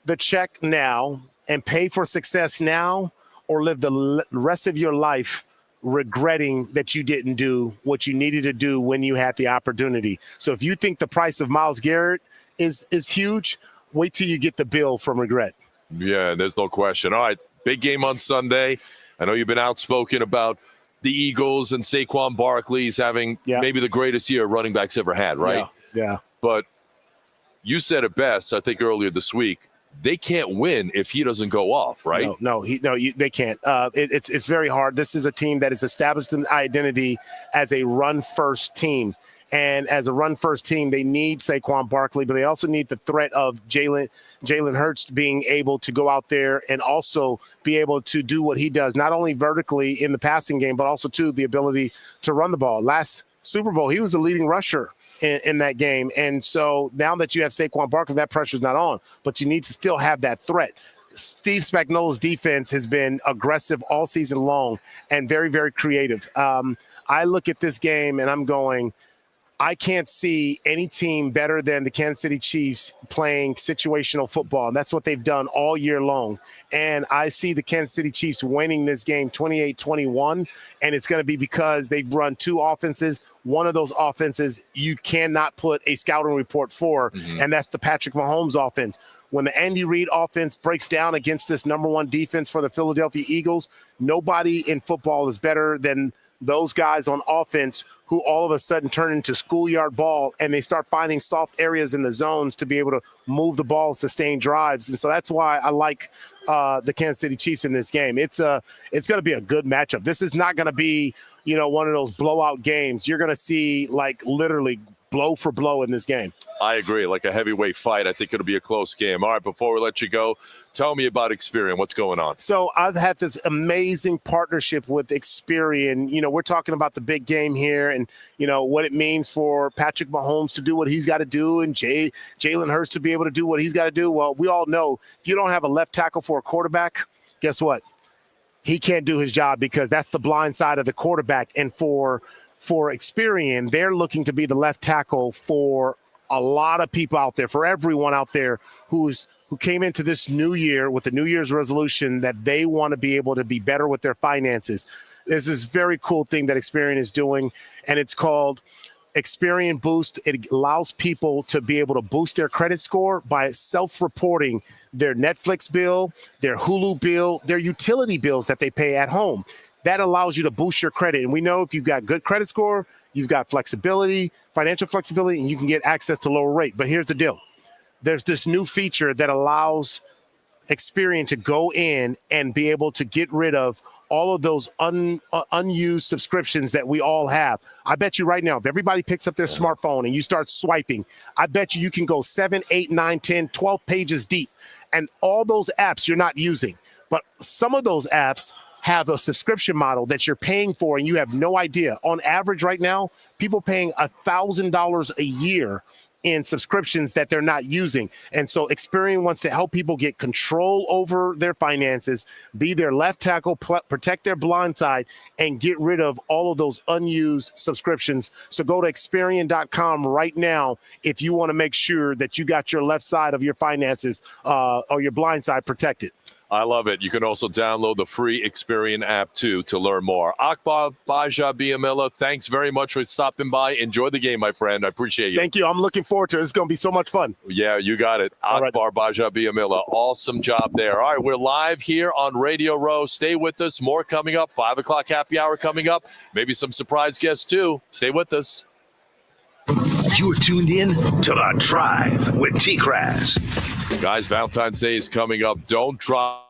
the check now and pay for success now, or live the rest of your life regretting that you didn't do what you needed to do when you had the opportunity. So if you think the price of Miles Garrett is huge, wait till you get the bill from regret. Yeah, there's no question. All right, big game on Sunday. I know you've been outspoken about the Eagles and Saquon Barkley's having maybe the greatest year running backs ever had, right? Yeah. But you said it best, I think, earlier this week. They can't win if he doesn't go off, right? They can't. It's very hard. This is a team that has established an identity as a run-first team. And as a run-first team, they need Saquon Barkley, but they also need the threat of Jalen Hurts being able to go out there and also be able to do what he does, not only vertically in the passing game, but also, too, the ability to run the ball. Last Super Bowl, he was the leading rusher in that game. And so now that you have Saquon Barkley, that pressure's not on, but you need to still have that threat. Steve Spagnuolo's defense has been aggressive all season long and very, very creative. I look at this game and I'm going, I can't see any team better than the Kansas City Chiefs playing situational football. And that's what they've done all year long. And I see the Kansas City Chiefs winning this game 28-21. And it's going to be because they've run two offenses. One of those offenses you cannot put a scouting report for, and that's the Patrick Mahomes offense. When the Andy Reid offense breaks down against this number one defense for the Philadelphia Eagles, nobody in football is better than those guys on offense who all of a sudden turn into schoolyard ball and they start finding soft areas in the zones to be able to move the ball, sustain drives. And so that's why I like the Kansas City Chiefs in this game. It's going to be a good matchup. This is not going to be, one of those blowout games. You're going to see like literally blow for blow in this game. I agree. Like a heavyweight fight. I think it'll be a close game. All right, before we let you go, tell me about Experian. What's going on? So I've had this amazing partnership with Experian. We're talking about the big game here and, what it means for Patrick Mahomes to do what he's got to do and Jalen Hurts to be able to do what he's got to do. Well, we all know if you don't have a left tackle for a quarterback, guess what? He can't do his job because that's the blind side of the quarterback. And for Experian, they're looking to be the left tackle for a lot of people out there, for everyone out there who came into this new year with a New Year's resolution that they want to be able to be better with their finances. There's this very cool thing that Experian is doing, and it's called Experian Boost. It allows people to be able to boost their credit score by self-reporting their Netflix bill, their Hulu bill, their utility bills that they pay at home. That allows you to boost your credit. And we know if you've got good credit score, you've got flexibility, financial flexibility, and you can get access to lower rate. But here's the deal. There's this new feature that allows Experian to go in and be able to get rid of all of those unused subscriptions that we all have. I bet you right now, if everybody picks up their smartphone and you start swiping, I bet you can go 7, 8, 9, 10, 12 pages deep. And all those apps you're not using. But some of those apps have a subscription model that you're paying for and you have no idea. On average right now, people paying $1,000 a year in subscriptions that they're not using. And so Experian wants to help people get control over their finances, be their left tackle, protect their blind side, and get rid of all of those unused subscriptions. So go to Experian.com right now if you want to make sure that you got your left side of your finances or your blind side protected. I love it. You can also download the free Experian app, too, to learn more. Akbar Gbaja-Biamila, thanks very much for stopping by. Enjoy the game, my friend. I appreciate you. Thank you. I'm looking forward to it. It's going to be so much fun. Yeah, you got it. Akbar Gbaja-Biamila, awesome job there. All right, we're live here on Radio Row. Stay with us. More coming up. 5 o'clock happy hour coming up. Maybe some surprise guests, too. Stay with us. You're tuned in to The Drive with T-Kras. Guys, Valentine's Day is coming up. Don't drop.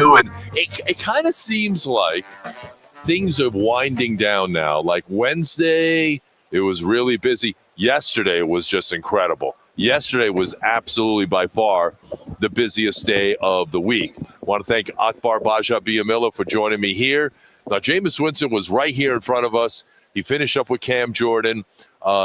you. And it kind of seems like things are winding down now. Like Wednesday, it was really busy. Yesterday was just incredible. Yesterday was absolutely by far the busiest day of the week. I want to thank Akbar Gbaja-Biamila for joining me here. Now, Jameis Winston was right here in front of us. He finished up with Cam Jordan.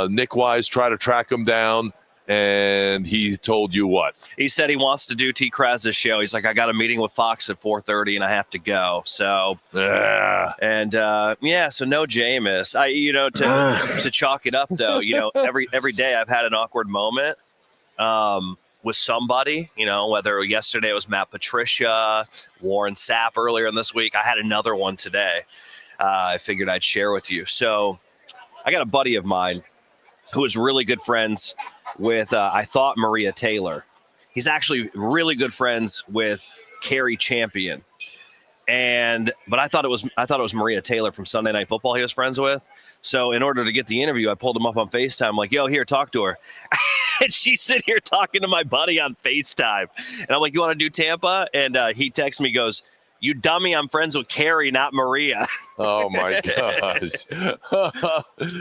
Nick Wise tried to track him down, and he told you what? He said he wants to do T-Kras' show. He's like, I got a meeting with Fox at 4:30, and I have to go. So, so no Jameis. To chalk it up, though, every day I've had an awkward moment with somebody, whether yesterday it was Matt Patricia, Warren Sapp earlier in this week. I had another one today. I figured I'd share with you. So I got a buddy of mine who is really good friends with, I thought, Maria Taylor. He's actually really good friends with Carrie Champion. But I thought it was Maria Taylor from Sunday Night Football he was friends with. So in order to get the interview, I pulled him up on FaceTime. I'm like, yo, here, talk to her. And she's sitting here talking to my buddy on FaceTime. And I'm like, you want to do Tampa? And he texts me, goes, you dummy, I'm friends with Carrie, not Maria. Oh, my gosh.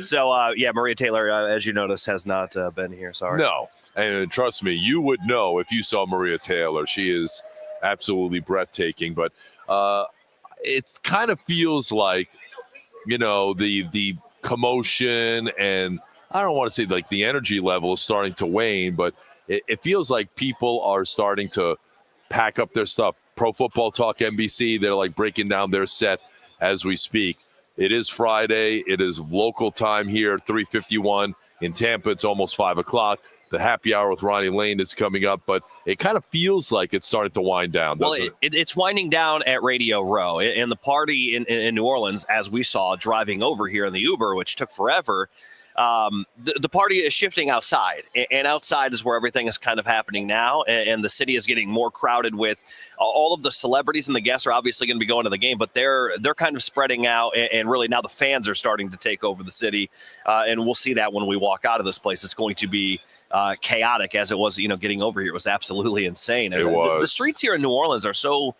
So, Maria Taylor, as you noticed, has not been here. Sorry. No. And trust me, you would know if you saw Maria Taylor. She is absolutely breathtaking. But it kind of feels like, the commotion and I don't want to say like the energy level is starting to wane, but it feels like people are starting to pack up their stuff. Pro Football Talk NBC, they're like breaking down their set as we speak. It is Friday. It is local time here, 3:51. In Tampa, it's almost 5 o'clock. The happy hour with Ronnie Lane is coming up, but it kind of feels like it's starting to wind down, doesn't it? It's winding down at Radio Row. And the party in New Orleans, as we saw driving over here in the Uber, which took forever, the party is shifting outside, and outside is where everything is kind of happening now, and the city is getting more crowded with all of the celebrities, and the guests are obviously going to be going to the game, but they're kind of spreading out, and really now the fans are starting to take over the city, and we'll see that when we walk out of this place. It's going to be chaotic as it was, getting over here. It was absolutely insane. It was. The streets here in New Orleans are so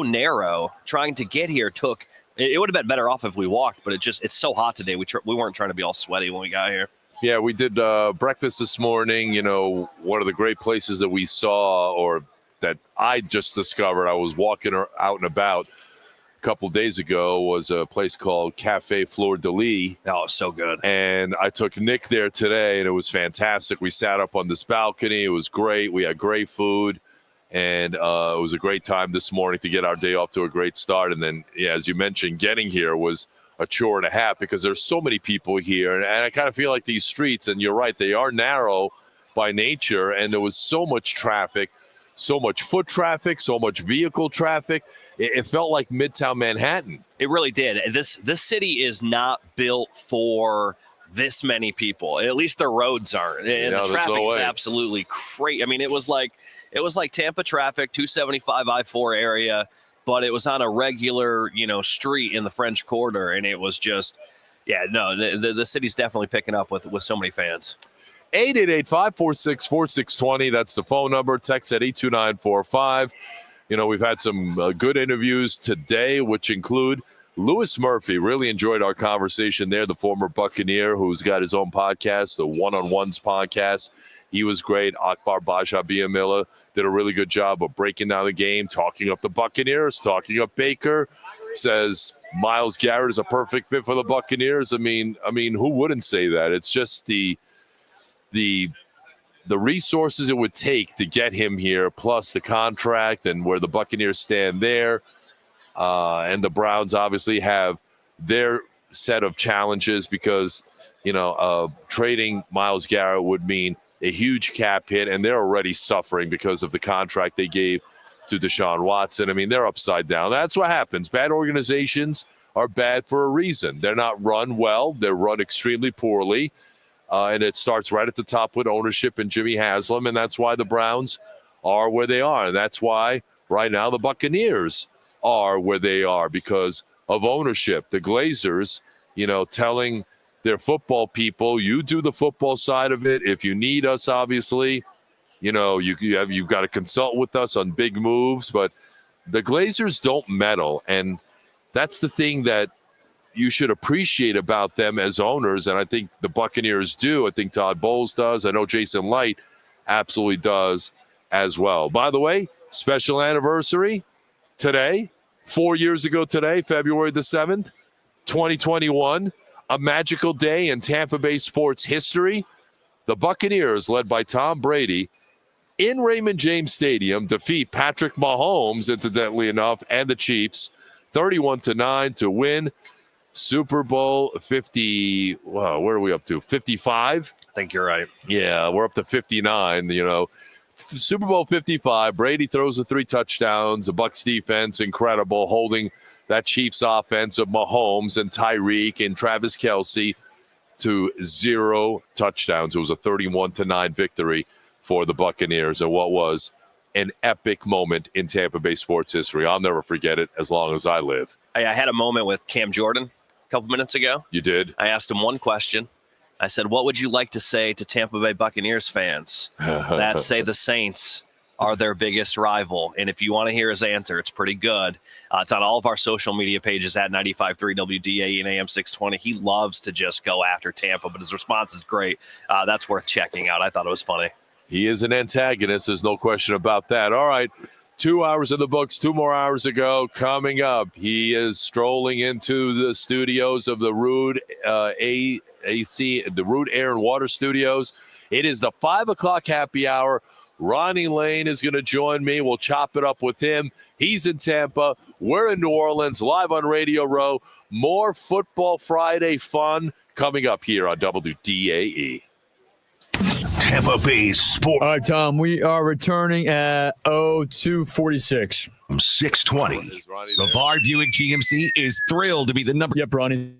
narrow. Trying to get here took. It would have been better off if we walked, but it's so hot today. We weren't trying to be all sweaty when we got here. Yeah, we did breakfast this morning. One of the great places that we saw, or that I just discovered, I was walking out and about a couple of days ago, was a place called Cafe Fleur de Lis. Oh, so good. And I took Nick there today, and it was fantastic. We sat up on this balcony. It was great. We had great food. And it was a great time this morning to get our day off to a great start. And then, as you mentioned, getting here was a chore and a half because there's so many people here. And I kind of feel like these streets, and you're right, they are narrow by nature. And there was so much traffic, so much foot traffic, so much vehicle traffic. It felt like Midtown Manhattan. It really did. This city is not built for this many people. At least the roads aren't. And the traffic is absolutely crazy. I mean, it was like Tampa traffic, 275 I-4 area, but it was on a regular, street in the French Quarter, and it was just, the city's definitely picking up with so many fans. 888-546-4620. That's the phone number. Text at 82945. We've had some good interviews today, which include Louis Murphy. Really enjoyed our conversation there, the former Buccaneer who's got his own podcast, the One-on-Ones podcast. He was great. Akbar Gbaja-Biamila did a really good job of breaking down the game, talking up the Buccaneers, talking up Baker. Says Miles Garrett is a perfect fit for the Buccaneers. I mean, who wouldn't say that? It's just the resources it would take to get him here, plus the contract and where the Buccaneers stand there. And the Browns obviously have their set of challenges because, trading Miles Garrett would mean a huge cap hit, and they're already suffering because of the contract they gave to Deshaun Watson. I mean, they're upside down. That's what happens. Bad organizations are bad for a reason. They're not run well. They're run extremely poorly. And it starts right at the top with ownership and Jimmy Haslam, and that's why the Browns are where they are. And that's why right now the Buccaneers are where they are because of ownership. The Glazers, telling their football people, you do the football side of it. If you need us, obviously, you've got to consult with us on big moves. But the Glazers don't meddle, and that's the thing that you should appreciate about them as owners, and I think the Buccaneers do. I think Todd Bowles does. I know Jason Light absolutely does as well. By the way, special anniversary today, 4 years ago today, February the 7th, 2021, a magical day in Tampa Bay sports history. The Buccaneers, led by Tom Brady, in Raymond James Stadium, defeat Patrick Mahomes, incidentally enough, and the Chiefs 31-9 to win Super Bowl 50. Wow, where are we up to? 55? I think you're right. Yeah, we're up to 59, Super Bowl 55, Brady throws the 3 touchdowns. The Bucs defense, incredible, holding that Chiefs offense of Mahomes and Tyreek and Travis Kelce to 0 touchdowns. It was a 31-9 victory for the Buccaneers, and what was an epic moment in Tampa Bay sports history. I'll never forget it as long as I live. I had a moment with Cam Jordan a couple minutes ago. You did? I asked him one question. I said, what would you like to say to Tampa Bay Buccaneers fans that say the Saints are their biggest rival? And if you want to hear his answer, it's pretty good. It's on all of our social media pages at 95.3 WDAE and AM 620. He loves to just go after Tampa, but his response is great. That's worth checking out. I thought it was funny. He is an antagonist. There's no question about that. All right. 2 hours in the books, 2 more hours ago. Coming up, he is strolling into the studios of the Rude AC, the Rude Air and Water Studios. It is the 5 o'clock happy hour. Ronnie Lane is going to join me. We'll chop it up with him. He's in Tampa. We're in New Orleans, live on Radio Row. More Football Friday fun coming up here on WDAE. Tampa Bay Sports. All right, Tom, we are returning at 02:46. 620. Brevard Buick GMC is thrilled to be the number. Yep, Ronnie.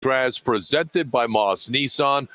T-Kras, presented by Moss Nissan,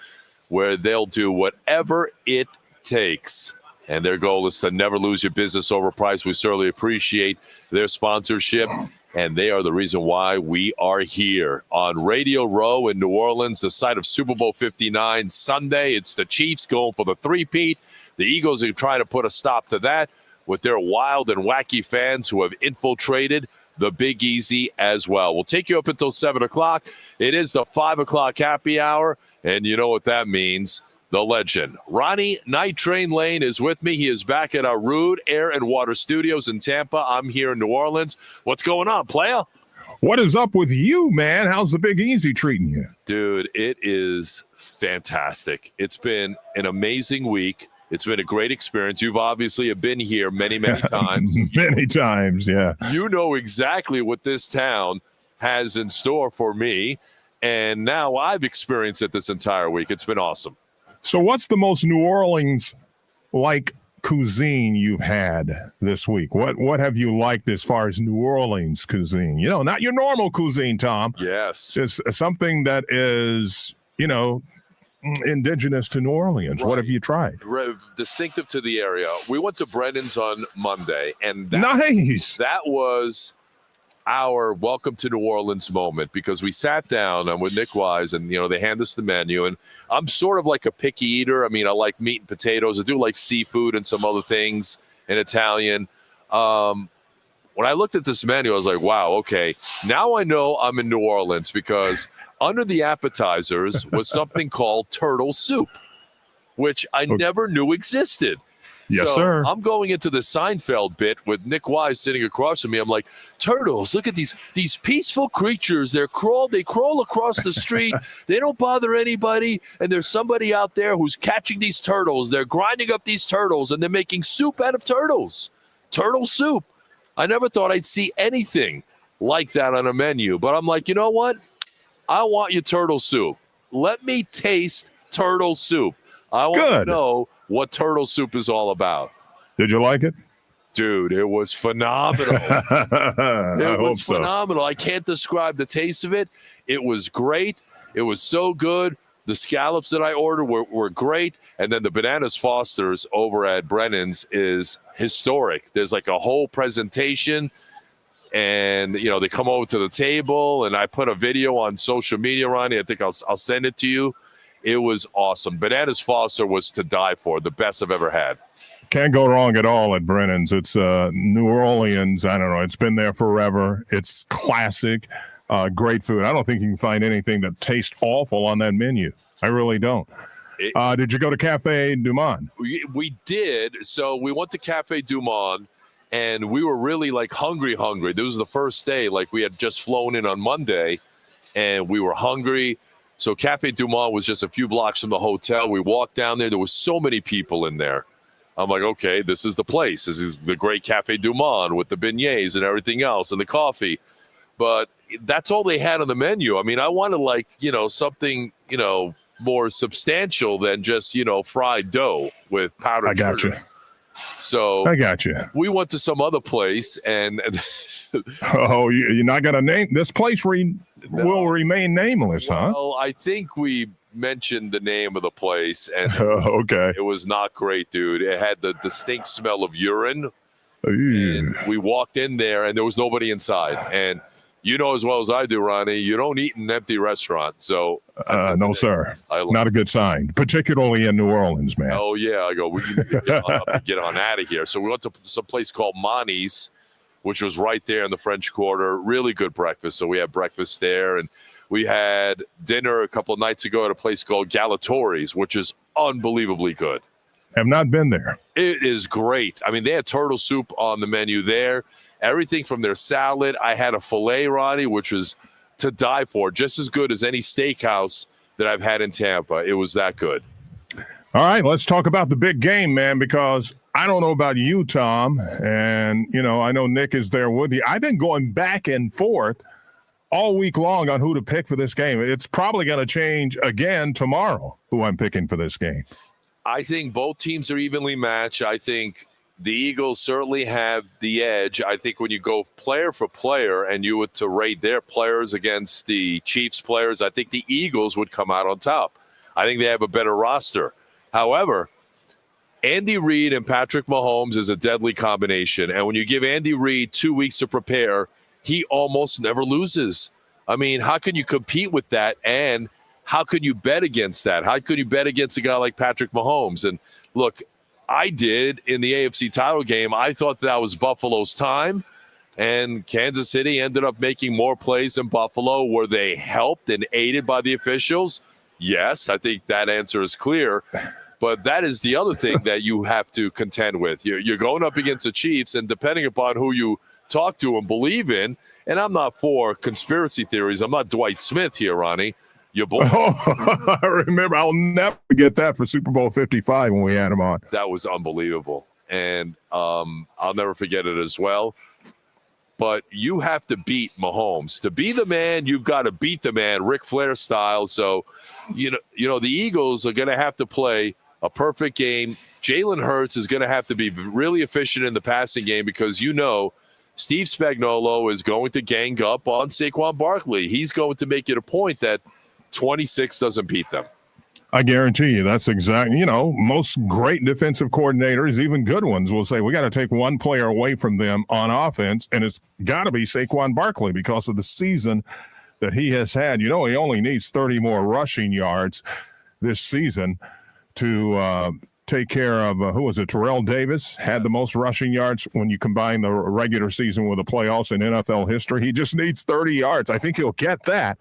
where they'll do whatever it takes. And their goal is to never lose your business over price. We certainly appreciate their sponsorship, and they are the reason why we are here on Radio Row in New Orleans, the site of Super Bowl 59 Sunday. It's the Chiefs going for the three-peat. The Eagles are trying to put a stop to that with their wild and wacky fans who have infiltrated the Big Easy as well. We'll take you up until 7 o'clock. It is the 5 o'clock happy hour, and you know what that means. The legend, Ronnie Night Train Lane, is with me. He is back at our Rude Air and Water Studios in Tampa. I'm here in New Orleans. What's going on, playa? What is up with you, man? How's the Big Easy treating you? Dude, it is fantastic. It's been an amazing week. It's been a great experience. You've obviously been here many, many times. Many times, yeah. You know exactly what this town has in store for me, and now I've experienced it this entire week. It's been awesome. So what's the most New Orleans-like cuisine you've had this week? What have you liked as far as New Orleans cuisine? You know, not your normal cuisine, Tom. Yes. It's something that is, you know, indigenous to New Orleans. Right. What have you tried? Distinctive to the area. We went to Brennan's on Monday, and nice. That was our welcome to New Orleans moment, because we sat down with Nick Wise, and they hand us the menu, and I'm sort of like a picky eater. I mean, I like meat and potatoes. I do like seafood and some other things in Italian. When I looked at this menu, I was like, wow, okay, now I know I'm in New Orleans, because under the appetizers was something called turtle soup, which I never knew existed. Yes, so sir. I'm going into the Seinfeld bit with Nick Wise sitting across from me. I'm like, turtles, look at these peaceful creatures. They crawl across the street. They don't bother anybody. And there's somebody out there who's catching these turtles. They're grinding up these turtles, and they're making soup out of turtles. Turtle soup. I never thought I'd see anything like that on a menu. But I'm like, you know what? I want your turtle soup. Let me taste turtle soup. I want to know what turtle soup is all about. Did you like it? Dude, it was phenomenal. It was phenomenal. I can't describe the taste of it. It was great. It was so good. The scallops that I ordered were great. And then the Bananas Foster's over at Brennan's is historic. There's like a whole presentation. And, they come over to the table, and I put a video on social media, Ronnie. I think I'll send it to you. It was awesome. Bananas Foster was to die for, the best I've ever had. Can't go wrong at all at Brennan's. It's New Orleans. I don't know. It's been there forever. It's classic, great food. I don't think you can find anything that tastes awful on that menu. I really don't. Did you go to Cafe Du Monde? We did. So we went to Cafe Du Monde, and we were really hungry. This was the first day. We had just flown in on Monday, and we were hungry. So Cafe Du Monde was just a few blocks from the hotel. We walked down there. There was so many people in there. I'm like, okay, this is the place. This is the great Cafe Du Monde with the beignets and everything else and the coffee. But that's all they had on the menu. I mean, I wanted something, more substantial than just, fried dough with powdered sugar. I got you. So I got you. We went to some other place, and oh, you're not going to name this place? Will remain nameless, huh? Well, I think we mentioned the name of the place, and okay, it was not great, dude. It had the distinct smell of urine. And we walked in there, and there was nobody inside. And you know as well as I do, Ronnie, you don't eat in an empty restaurant. So no, sir. Not a good sign, particularly in New Orleans, man. Oh, yeah. I go, we can get on out of here. So we went to some place called Monty's, which was right there in the French Quarter. Really good breakfast. So we had breakfast there. And we had dinner a couple of nights ago at a place called Galatori's, which is unbelievably good. Have not been there. It is great. I mean, they had turtle soup on the menu there. Everything from their salad. I had a filet, Ronnie, which was to die for. Just as good as any steakhouse that I've had in Tampa. It was that good. All right, let's talk about the big game, man, because I don't know about you, Tom, and, I know Nick is there with you. I've been going back and forth all week long on who to pick for this game. It's probably going to change again tomorrow, who I'm picking for this game. I think both teams are evenly matched. I think the Eagles certainly have the edge. I think when you go player for player and you were to rate their players against the Chiefs players, I think the Eagles would come out on top. I think they have a better roster. However, Andy Reid and Patrick Mahomes is a deadly combination. And when you give Andy Reid 2 weeks to prepare, he almost never loses. I mean, how can you compete with that? And how could you bet against that? How could you bet against a guy like Patrick Mahomes? And look, I did in the AFC title game. I thought that was Buffalo's time, and Kansas City ended up making more plays than Buffalo. Were they helped and aided by the officials? Yes, I think that answer is clear. But that is the other thing that you have to contend with. You're going up against the Chiefs, and depending upon who you talk to and believe in, and I'm not for conspiracy theories. I'm not Dwight Smith here, Ronnie. Your boy. Oh, I remember. I'll never forget that for Super Bowl 55 when we had him on. That was unbelievable. And I'll never forget it as well. But you have to beat Mahomes. To be the man, you've got to beat the man, Ric Flair style. So, you know, the Eagles are going to have to play a perfect game. Jalen Hurts is going to have to be really efficient in the passing game because, you know, Steve Spagnuolo is going to gang up on Saquon Barkley. He's going to make it a point that 26 doesn't beat them. I guarantee you that's exactly, you know, most great defensive coordinators, even good ones, will say we got to take one player away from them on offense, and it's got to be Saquon Barkley because of the season that he has had. You know, he only needs 30 more rushing yards this season to take care of, who was it, Terrell Davis had the most rushing yards when you combine the regular season with the playoffs in NFL history. He just needs 30 yards. I think he'll get that.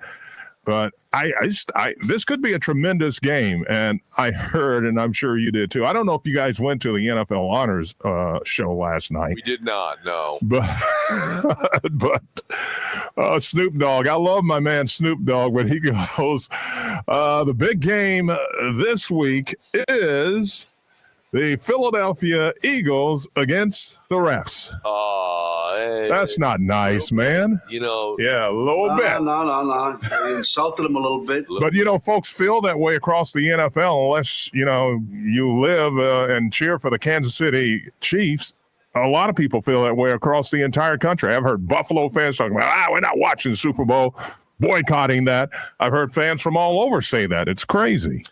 But this could be a tremendous game. And I heard, and I'm sure you did too. I don't know if you guys went to the NFL Honors show last night. We did not, no. But Snoop Dogg, I love my man Snoop Dogg, but he goes, the big game this week is the Philadelphia Eagles against the refs. Hey, that's not nice, man. You know. Yeah, a little bit. No. You insulted him a little bit. But, you know, folks feel that way across the NFL unless, you know, you live and cheer for the Kansas City Chiefs. A lot of people feel that way across the entire country. I've heard Buffalo fans talking about, we're not watching the Super Bowl, boycotting that. I've heard fans from all over say that. It's crazy.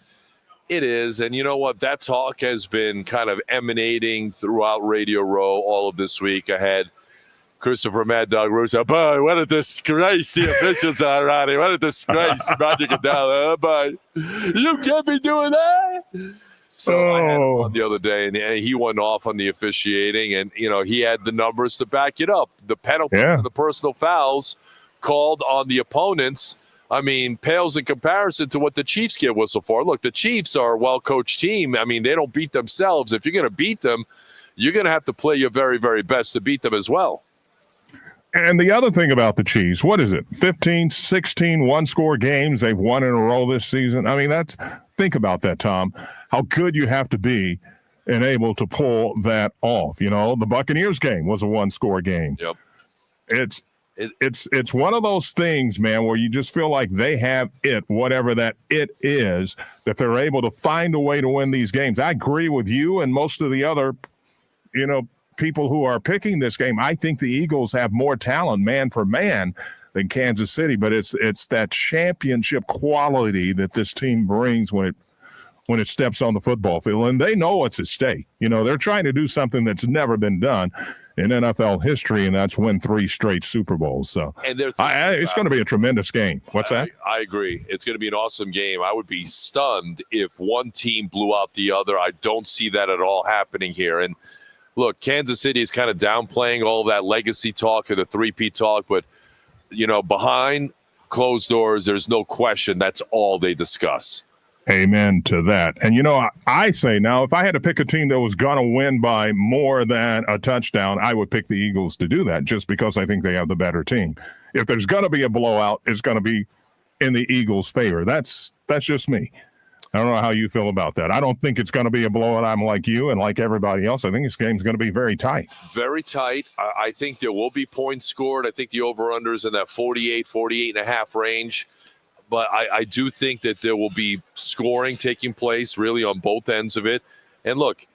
It is. And you know what? That talk has been kind of emanating throughout Radio Row all of this week. I had Christopher Mad Dog Russo. Boy, what a disgrace the officials are, Ronnie. What a disgrace. Magic it down. Oh, boy. You can't be doing that. So I had him on the other day, and he went off on the officiating, and, you know, he had the numbers to back it up. The penalties and the personal fouls called on the opponents, I mean, pales in comparison to what the Chiefs get whistle for. Look, the Chiefs are a well-coached team. I mean, they don't beat themselves. If you're going to beat them, you're going to have to play your very, very best to beat them as well. And the other thing about the Chiefs, what is it? 15, 16 one-score games they've won in a row this season. I mean, think about that, Tom, how good you have to be and able to pull that off. You know, the Buccaneers game was a one-score game. Yep. It's one of those things, man, where you just feel like they have it, whatever that it is, that they're able to find a way to win these games. I agree with you and most of the other, you know, people who are picking this game. I think the Eagles have more talent man for man than Kansas City, but it's that championship quality that this team brings when it steps on the football field, and they know what's at stake. You know, they're trying to do something that's never been done in NFL history, and that's win 3 straight Super Bowls. So and it's going to be a tremendous game. What's that? I agree. It's going to be an awesome game. I would be stunned if one team blew out the other. I don't see that at all happening here. And look, Kansas City is kind of downplaying all that legacy talk or the 3P talk, but, you know, behind closed doors, there's no question that's all they discuss. Amen to that. And, you know, I say now, if I had to pick a team that was going to win by more than a touchdown, I would pick the Eagles to do that just because I think they have the better team. If there's going to be a blowout, it's going to be in the Eagles' favor. That's just me. I don't know how you feel about that. I don't think it's going to be a blowout. I'm like you and like everybody else. I think this game's going to be very tight. Very tight. I think there will be points scored. I think the over-under is in that 48 and a half range. But I do think that there will be scoring taking place really on both ends of it. And look,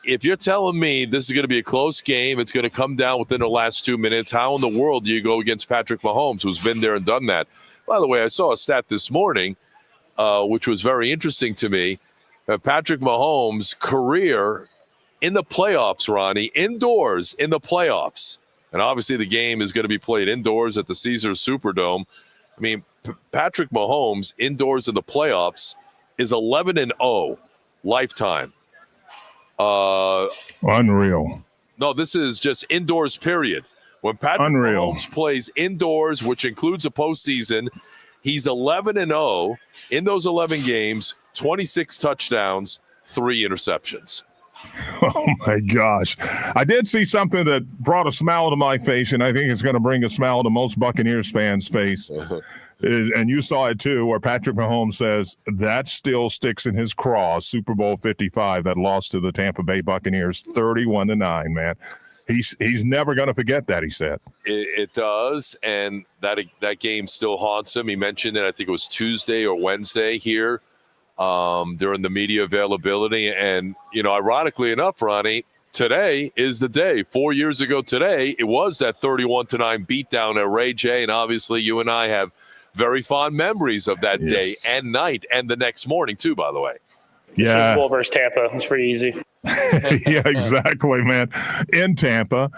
if you're telling me this is going to be a close game, it's going to come down within the last 2 minutes, how in the world do you go against Patrick Mahomes, who's been there and done that? By the way, I saw a stat this morning, which was very interesting to me. Patrick Mahomes' career in the playoffs, Ronnie, indoors in the playoffs, and obviously the game is going to be played indoors at the Caesars Superdome. I mean, Patrick Mahomes indoors in the playoffs is 11-0 lifetime. Unreal. No, this is just indoors, period. When Patrick Mahomes plays indoors, which includes a postseason, he's 11-0 in those 11 games, 26 touchdowns, 3 interceptions. Oh, my gosh. I did see something that brought a smile to my face, and I think it's going to bring a smile to most Buccaneers fans' face. And you saw it, too, where Patrick Mahomes says that still sticks in his craw, Super Bowl 55, that lost to the Tampa Bay Buccaneers 31-9, man. He's never going to forget that, he said. It does, and that game still haunts him. He mentioned it, I think it was Tuesday or Wednesday here during the media availability. And, ironically enough, Ronnie, today is the day. 4 years ago today, it was that 31-9 beatdown at Ray J. And obviously you and I have very fond memories of that day and night and the next morning, too, by the way. Super Bowl versus Tampa. It's pretty easy. Yeah, exactly, man. In Tampa,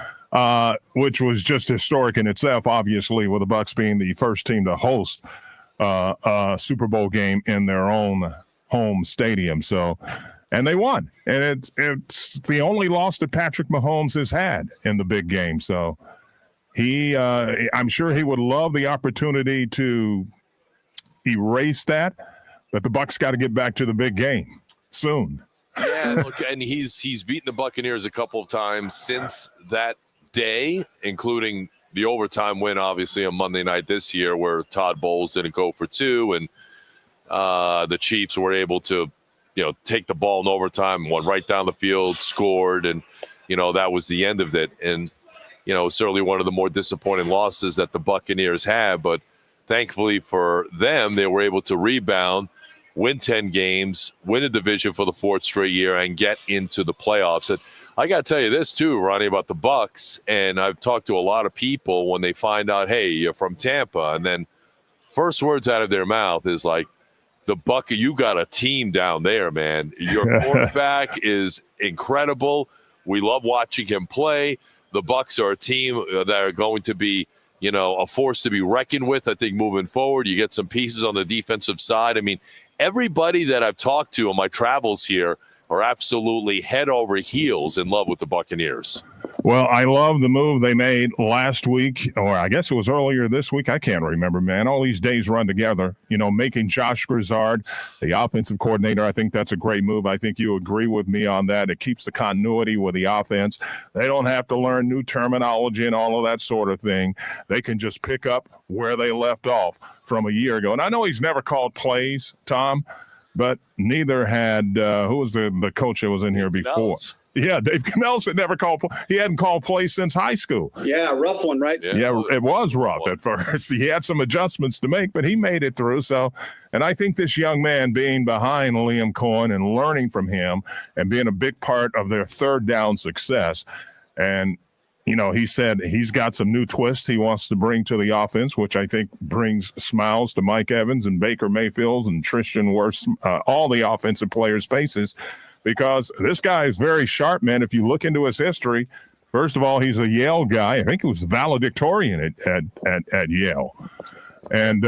which was just historic in itself, obviously, with the Bucs being the first team to host a Super Bowl game in their own home stadium. So, and they won. And it's the only loss that Patrick Mahomes has had in the big game. So I'm sure he would love the opportunity to erase that, but the Bucs got to get back to the big game soon. Yeah, look, and he's beaten the Buccaneers a couple of times since that day, including the overtime win, obviously, on Monday night this year, where Todd Bowles didn't go for 2, and the Chiefs were able to, take the ball in overtime, went right down the field, scored, and, that was the end of it. And, certainly one of the more disappointing losses that the Buccaneers had, but thankfully for them, they were able to rebound, win 10 games, win a division for the 4th straight year, and get into the playoffs. And I got to tell you this, too, Ronnie, about the Bucs, and I've talked to a lot of people when they find out, hey, you're from Tampa, and then first words out of their mouth is like, you got a team down there, man. Your quarterback is incredible. We love watching him play. The Bucs are a team that are going to be, a force to be reckoned with, I think, moving forward. You get some pieces on the defensive side. I mean, everybody that I've talked to on my travels here are absolutely head over heels in love with the Buccaneers. Well, I love the move they made last week, or I guess it was earlier this week. I can't remember, man. All these days run together, making Josh Grizzard the offensive coordinator. I think that's a great move. I think you agree with me on that. It keeps the continuity with the offense. They don't have to learn new terminology and all of that sort of thing. They can just pick up where they left off from a year ago. And I know he's never called plays, Tom, but neither had who was the coach that was in here before? Yeah, Dave Cannells had never called. He hadn't called plays since high school. Yeah, rough one, right? Yeah, it was rough at first. He had some adjustments to make, but he made it through. So, and I think this young man being behind Liam Cohen and learning from him and being a big part of their third down success. And, he said he's got some new twists he wants to bring to the offense, which I think brings smiles to Mike Evans and Baker Mayfield and Tristan Wirfs, all the offensive players' faces. Because this guy is very sharp, man. If you look into his history, first of all, he's a Yale guy. I think he was valedictorian at Yale. And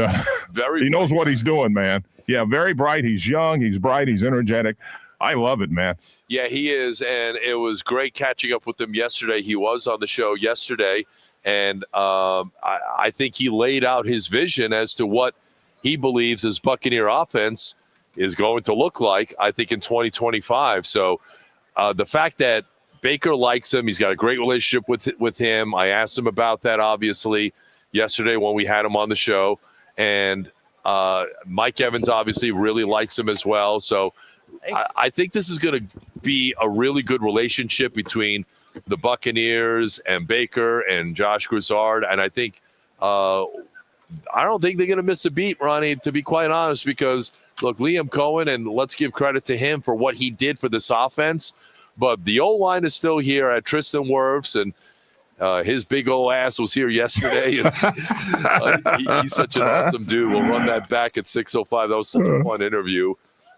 he knows what he's doing, man. Yeah, very bright. He's young. He's bright. He's energetic. I love it, man. Yeah, he is. And it was great catching up with him yesterday. He was on the show yesterday. And I think he laid out his vision as to what he believes his Buccaneer offense is going to look like, I think, in 2025. So the fact that Baker likes him, he's got a great relationship with him. I asked him about that, obviously, yesterday when we had him on the show. And Mike Evans obviously really likes him as well. So I think this is going to be a really good relationship between the Buccaneers and Baker and Josh Grizzard. And I think I don't think they're going to miss a beat, Ronnie, to be quite honest, because, look, Liam Cohen, and let's give credit to him for what he did for this offense, But the O-line is still here at Tristan Wirfs, and his big old ass was here yesterday. And, he's such an awesome dude. We'll run that back at 6:05. That was such a fun interview.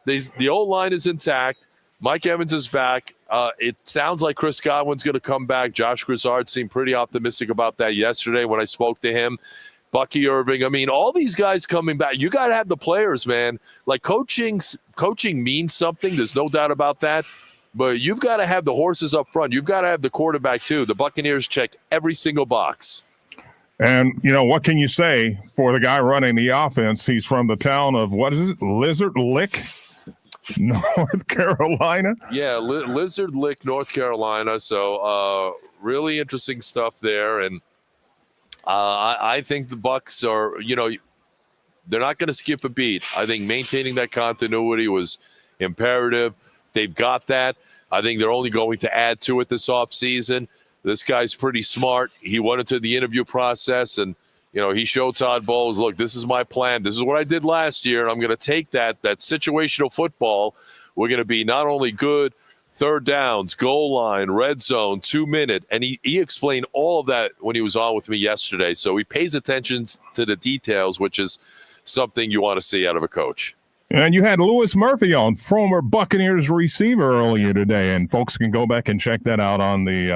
The O-line is intact. Mike Evans is back. It sounds like Chris Godwin's going to come back. Josh Grizzard seemed pretty optimistic about that yesterday when I spoke to him. Bucky Irving. I mean, all these guys coming back. You got to have the players, man. Like coaching means something. There's no doubt about that. But you've got to have the horses up front. You've got to have the quarterback, too. The Buccaneers check every single box. And, you know, what can you say for the guy running the offense? He's from the town of, what is it, Lizard Lick, North Carolina? Yeah, Lizard Lick, North Carolina. So really interesting stuff there. And I think the Bucs are, you know, they're not going to skip a beat. I think maintaining that continuity was imperative. They've got that. I think they're only going to add to it this offseason. This guy's pretty smart. He went into the interview process and, you know, he showed Todd Bowles, look, this is my plan. This is what I did last year, and I'm going to take that situational football. We're going to be not only good third downs, goal line, red zone, 2-minute. And he explained all of that when he was on with me yesterday. So he pays attention to the details, which is something you want to see out of a coach. And you had Louis Murphy on, former Buccaneers receiver, earlier today, and folks can go back and check that out on the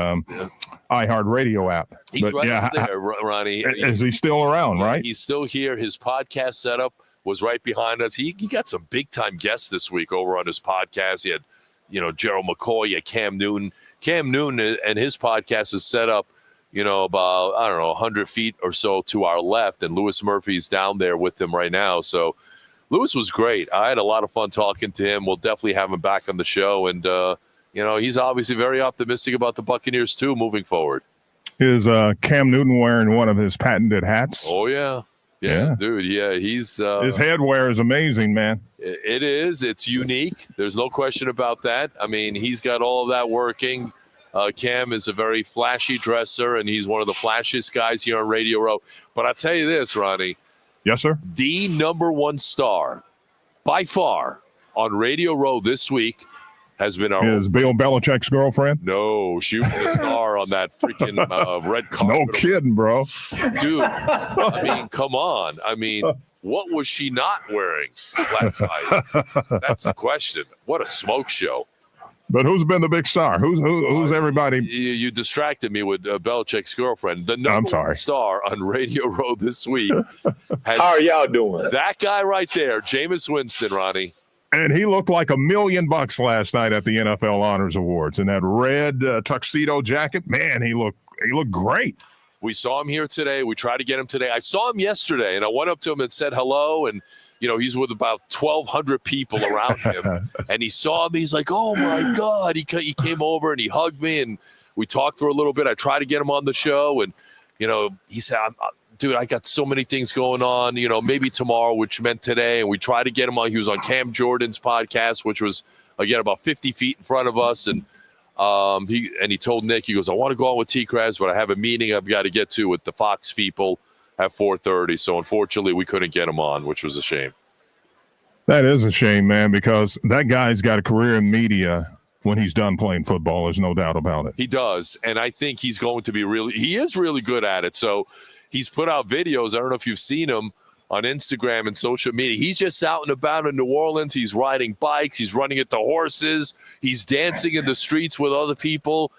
iHeartRadio app. He's right up there, Ronnie. Is he still around, right? He's still here. His podcast setup was right behind us. He got some big-time guests this week over on his podcast. He had, you know, Gerald McCoy, he had Cam Newton. Cam Newton and his podcast is set up, you know, about, 100 feet or so to our left, and Louis Murphy's down there with him right now. So Louis was great. I had a lot of fun talking to him. We'll definitely have him back on the show. And, you know, he's obviously very optimistic about the Buccaneers, too, moving forward. Is Cam Newton wearing one of his patented hats? Oh, yeah. Yeah, dude. Yeah, he's his headwear is amazing, man. It is. It's unique. There's no question about that. I mean, he's got all of that working. Cam is a very flashy dresser, and he's one of the flashiest guys here on Radio Row. But I'll tell you this, Ronnie. Yes, sir. The number one star, by far, on Radio Row this week has been Is Bill Belichick's girlfriend? No, she was the star on that freaking red carpet. No kidding, bro. Dude, I mean, come on. I mean, what was she not wearing last night? That's the question. What a smoke show. But who's been the big star? Who's everybody? You distracted me with Belichick's girlfriend. The number one star on Radio Row this week. How are y'all doing? That guy right there, Jameis Winston, Ronnie. And he looked like $1 million last night at the NFL Honors Awards in that red tuxedo jacket. Man, he looked great. We saw him here today. We tried to get him today. I saw him yesterday, and I went up to him and said hello, and you know, he's with about 1,200 people around him. And he saw me. He's like, oh, my God. He came over and he hugged me, and we talked for a little bit. I tried to get him on the show. And, you know, he said, dude, I got so many things going on, you know, maybe tomorrow, which meant today. And we tried to get him on. He was on Cam Jordan's podcast, which was, again, about 50 feet in front of us. And he told Nick, he goes, I want to go on with T-Kras, but I have a meeting I've got to get to with the Fox people at 4:30. So unfortunately we couldn't get him on, which was a shame. That is a shame, man, because that guy's got a career in media when he's done playing football. There's no doubt about it. He does. And I think he's going to be he is really good at it. So he's put out videos. I don't know if you've seen him on Instagram and social media. He's just out and about in New Orleans. He's riding bikes. He's running at the horses. He's dancing in the streets with other people.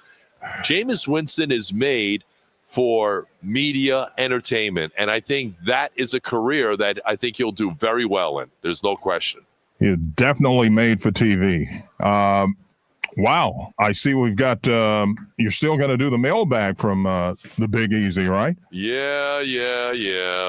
Jameis Winston is made for media entertainment. And I think that is a career that I think he'll do very well in. There's no question. He's definitely made for TV. Wow. I see we've got, you're still going to do the mailbag from the Big Easy, right? Yeah.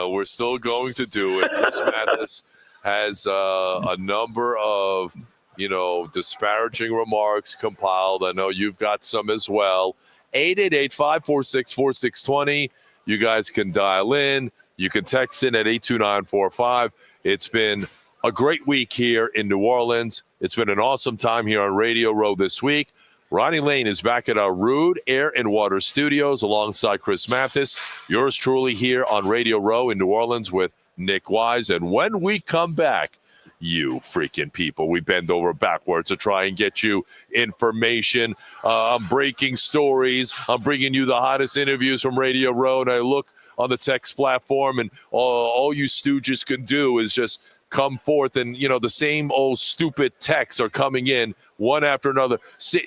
We're still going to do it. Chris Mathis has a number of, you know, disparaging remarks compiled. I know you've got some as well. 888-546-4620. You guys can dial in. You can text in at 82945. It's been a great week here in New Orleans. It's been an awesome time here on Radio Row this week. Ronnie Lane is back at our Rude Air and Water Studios alongside Chris Mathis. Yours truly here on Radio Row in New Orleans with Nick Wise. And when we come back, You freaking people. We bend over backwards to try and get you information. I'm breaking stories. I'm bringing you the hottest interviews from Radio Row, and I look on the text platform, and all you stooges can do is just come forth, and the same old stupid texts are coming in one after another.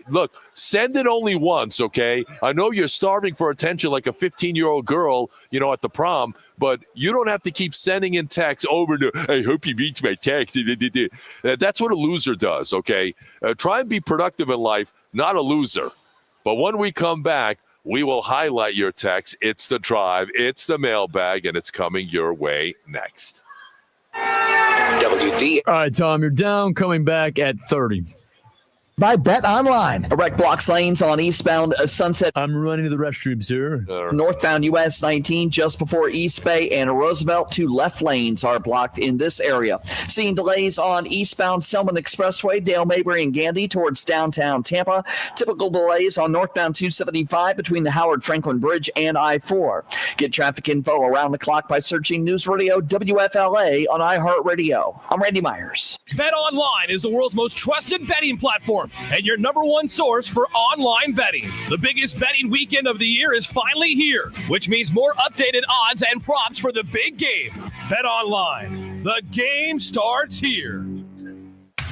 Look, send it only once, okay? I know you're starving for attention like a 15-year-old girl, at the prom, but you don't have to keep sending in texts over to, I hope you read my text. That's what a loser does, okay? Try and be productive in life, not a loser. But when we come back, we will highlight your text. It's the drive, it's the mailbag, and it's coming your way next. WD. All right, Tom, you're down, coming back at 30. By Bet Online. Erect blocks lanes on eastbound Sunset. I'm running to the restrooms here. Northbound US 19 just before East Bay and Roosevelt. 2 left lanes are blocked in this area. Seeing delays on eastbound Selman Expressway, Dale Mabry and Gandy towards downtown Tampa. Typical delays on northbound 275 between the Howard Franklin Bridge and I-4. Get traffic info around the clock by searching News Radio WFLA on iHeartRadio. I'm Randy Myers. Bet Online is the world's most trusted betting platform and your number one source for online betting. The biggest betting weekend of the year is finally here, which means more updated odds and props for the big game. Bet Online. The game starts here.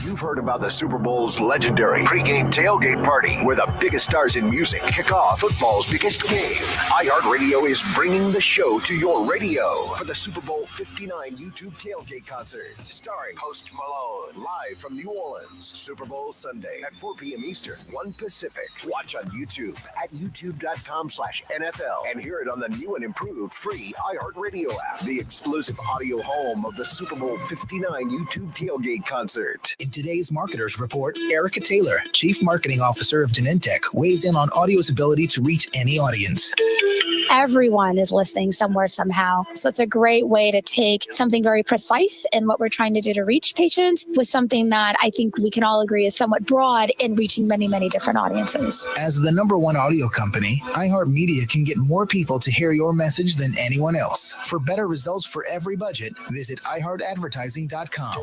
You've heard about the Super Bowl's legendary pregame tailgate party, where the biggest stars in music kick off football's biggest game. iHeartRadio is bringing the show to your radio for the Super Bowl 59 YouTube tailgate concert, starring Post Malone, live from New Orleans. Super Bowl Sunday at 4 p.m. Eastern, 1 Pacific. Watch on YouTube at youtube.com/NFL and hear it on the new and improved free iHeartRadio app, the exclusive audio home of the Super Bowl 59 YouTube tailgate concert. In today's Marketers Report, Erica Taylor, Chief Marketing Officer of Genentech, weighs in on audio's ability to reach any audience. Everyone is listening somewhere, somehow. So it's a great way to take something very precise in what we're trying to do to reach patients with something that I think we can all agree is somewhat broad in reaching many, many different audiences. As the #1 audio company, iHeartMedia can get more people to hear your message than anyone else. For better results for every budget, visit iHeartAdvertising.com.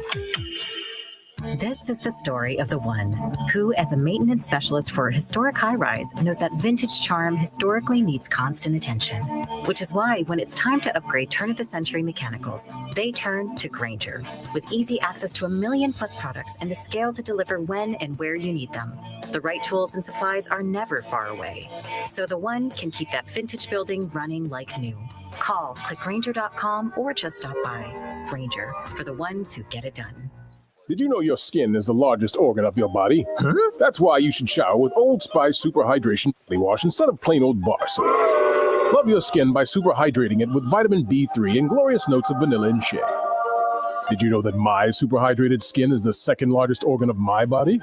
This is the story of the one who, as a maintenance specialist for a historic high-rise, knows that vintage charm historically needs constant attention. Which is why, when it's time to upgrade turn-of-the-century mechanicals, they turn to Grainger. With easy access to 1 million-plus products and the scale to deliver when and where you need them, the right tools and supplies are never far away. So the one can keep that vintage building running like new. Call, click Grainger.com, or just stop by. Grainger, for the ones who get it done. Did you know your skin is the largest organ of your body? Huh? That's why you should shower with Old Spice Super Hydration Body Wash instead of plain old bar soap. Love your skin by super hydrating it with vitamin B3 and glorious notes of vanilla and shea. Did you know that my super hydrated skin is the second largest organ of my body?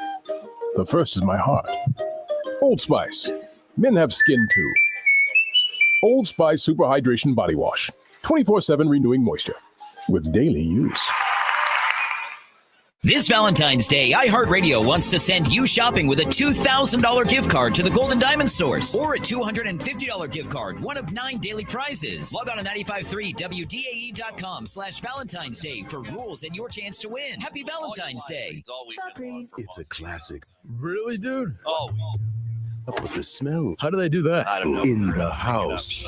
The first is my heart. Old Spice. Men have skin too. Old Spice Super Hydration Body Wash. 24/7 renewing moisture with daily use. This Valentine's Day, iHeartRadio wants to send you shopping with a $2,000 gift card to the Golden Diamond Source or a $250 gift card, one of 9 daily prizes. Log on to 953WDAE.com/Valentine's Day for rules and your chance to win. Happy Valentine's Day. It's a classic. Really, dude? Oh. Up with the smell. How do they do that? I don't know. In the house.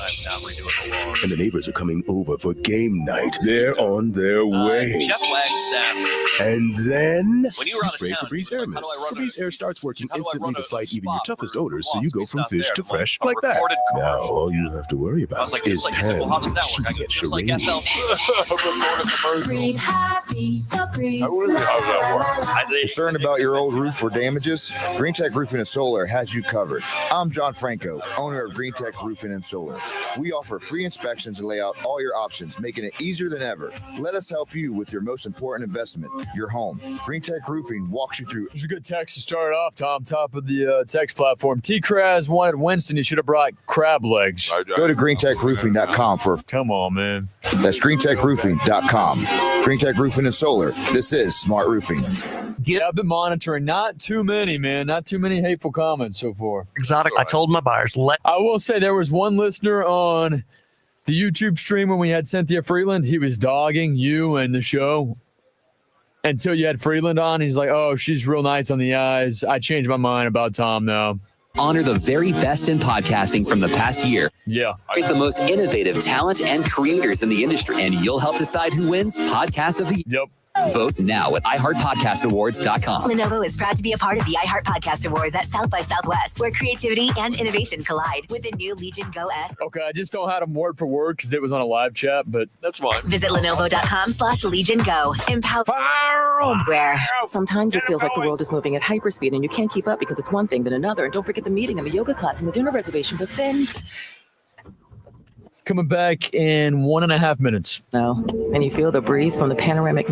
And the neighbors are coming over for game night. They're on their way. Jeff Wagstaff. And then When you were out of spray town, Febreze Air Mist. Febreze Air starts working how do I instantly run to a fight even your spot toughest for odors, so you go from stuff fish there? to fresh On like that. recorded Now all you have to worry about is Pam how does that work? I cheating get at just like charades. Breathe happy, Febreze. Concerned about your old roof or damages? Green Tech Roofing and Solar has you covered. I'm John Franco, owner of Green Tech Roofing and Solar. We offer free inspections and lay out all your options, making it easier than ever. Let us help you with your most important investment, your home. Green Tech Roofing walks you through. There's a good text to start off, Tom. Top of the text platform. T-Kras wanted Winston. He should have brought crab legs. Go to greentechroofing.com for. Come on, man. That's greentechroofing.com. Green Tech Roofing and Solar. This is Smart Roofing. Yeah, I've been monitoring. Not too many, man. Not too many hateful comments so far. Exotic. I told my buyers. I will say there was one listener on the YouTube stream when we had Cynthia Freeland. He was dogging you and the show. until you had Freeland on. He's like, oh, she's real nice on the eyes. I changed my mind about Tom now. Honor the very best in podcasting from the past year. Yeah. Rate the most innovative talent and creators in the industry, and you'll help decide who wins Podcast of the Year. Yep. Vote now at iHeartPodcastAwards.com. Lenovo is proud to be a part of the iHeart Podcast Awards at South by Southwest, where creativity and innovation collide with the new Legion Go S. Okay, I just don't have them word for word because it was on a live chat, but that's fine. Visit Lenovo.com/Legion Go. Empower. Where sometimes it feels like the world is moving at hyperspeed and you can't keep up because it's one thing then another. And don't forget the meeting and the yoga class and the dinner reservation. But then coming back in 1.5 minutes. No, and you feel the breeze from the panoramic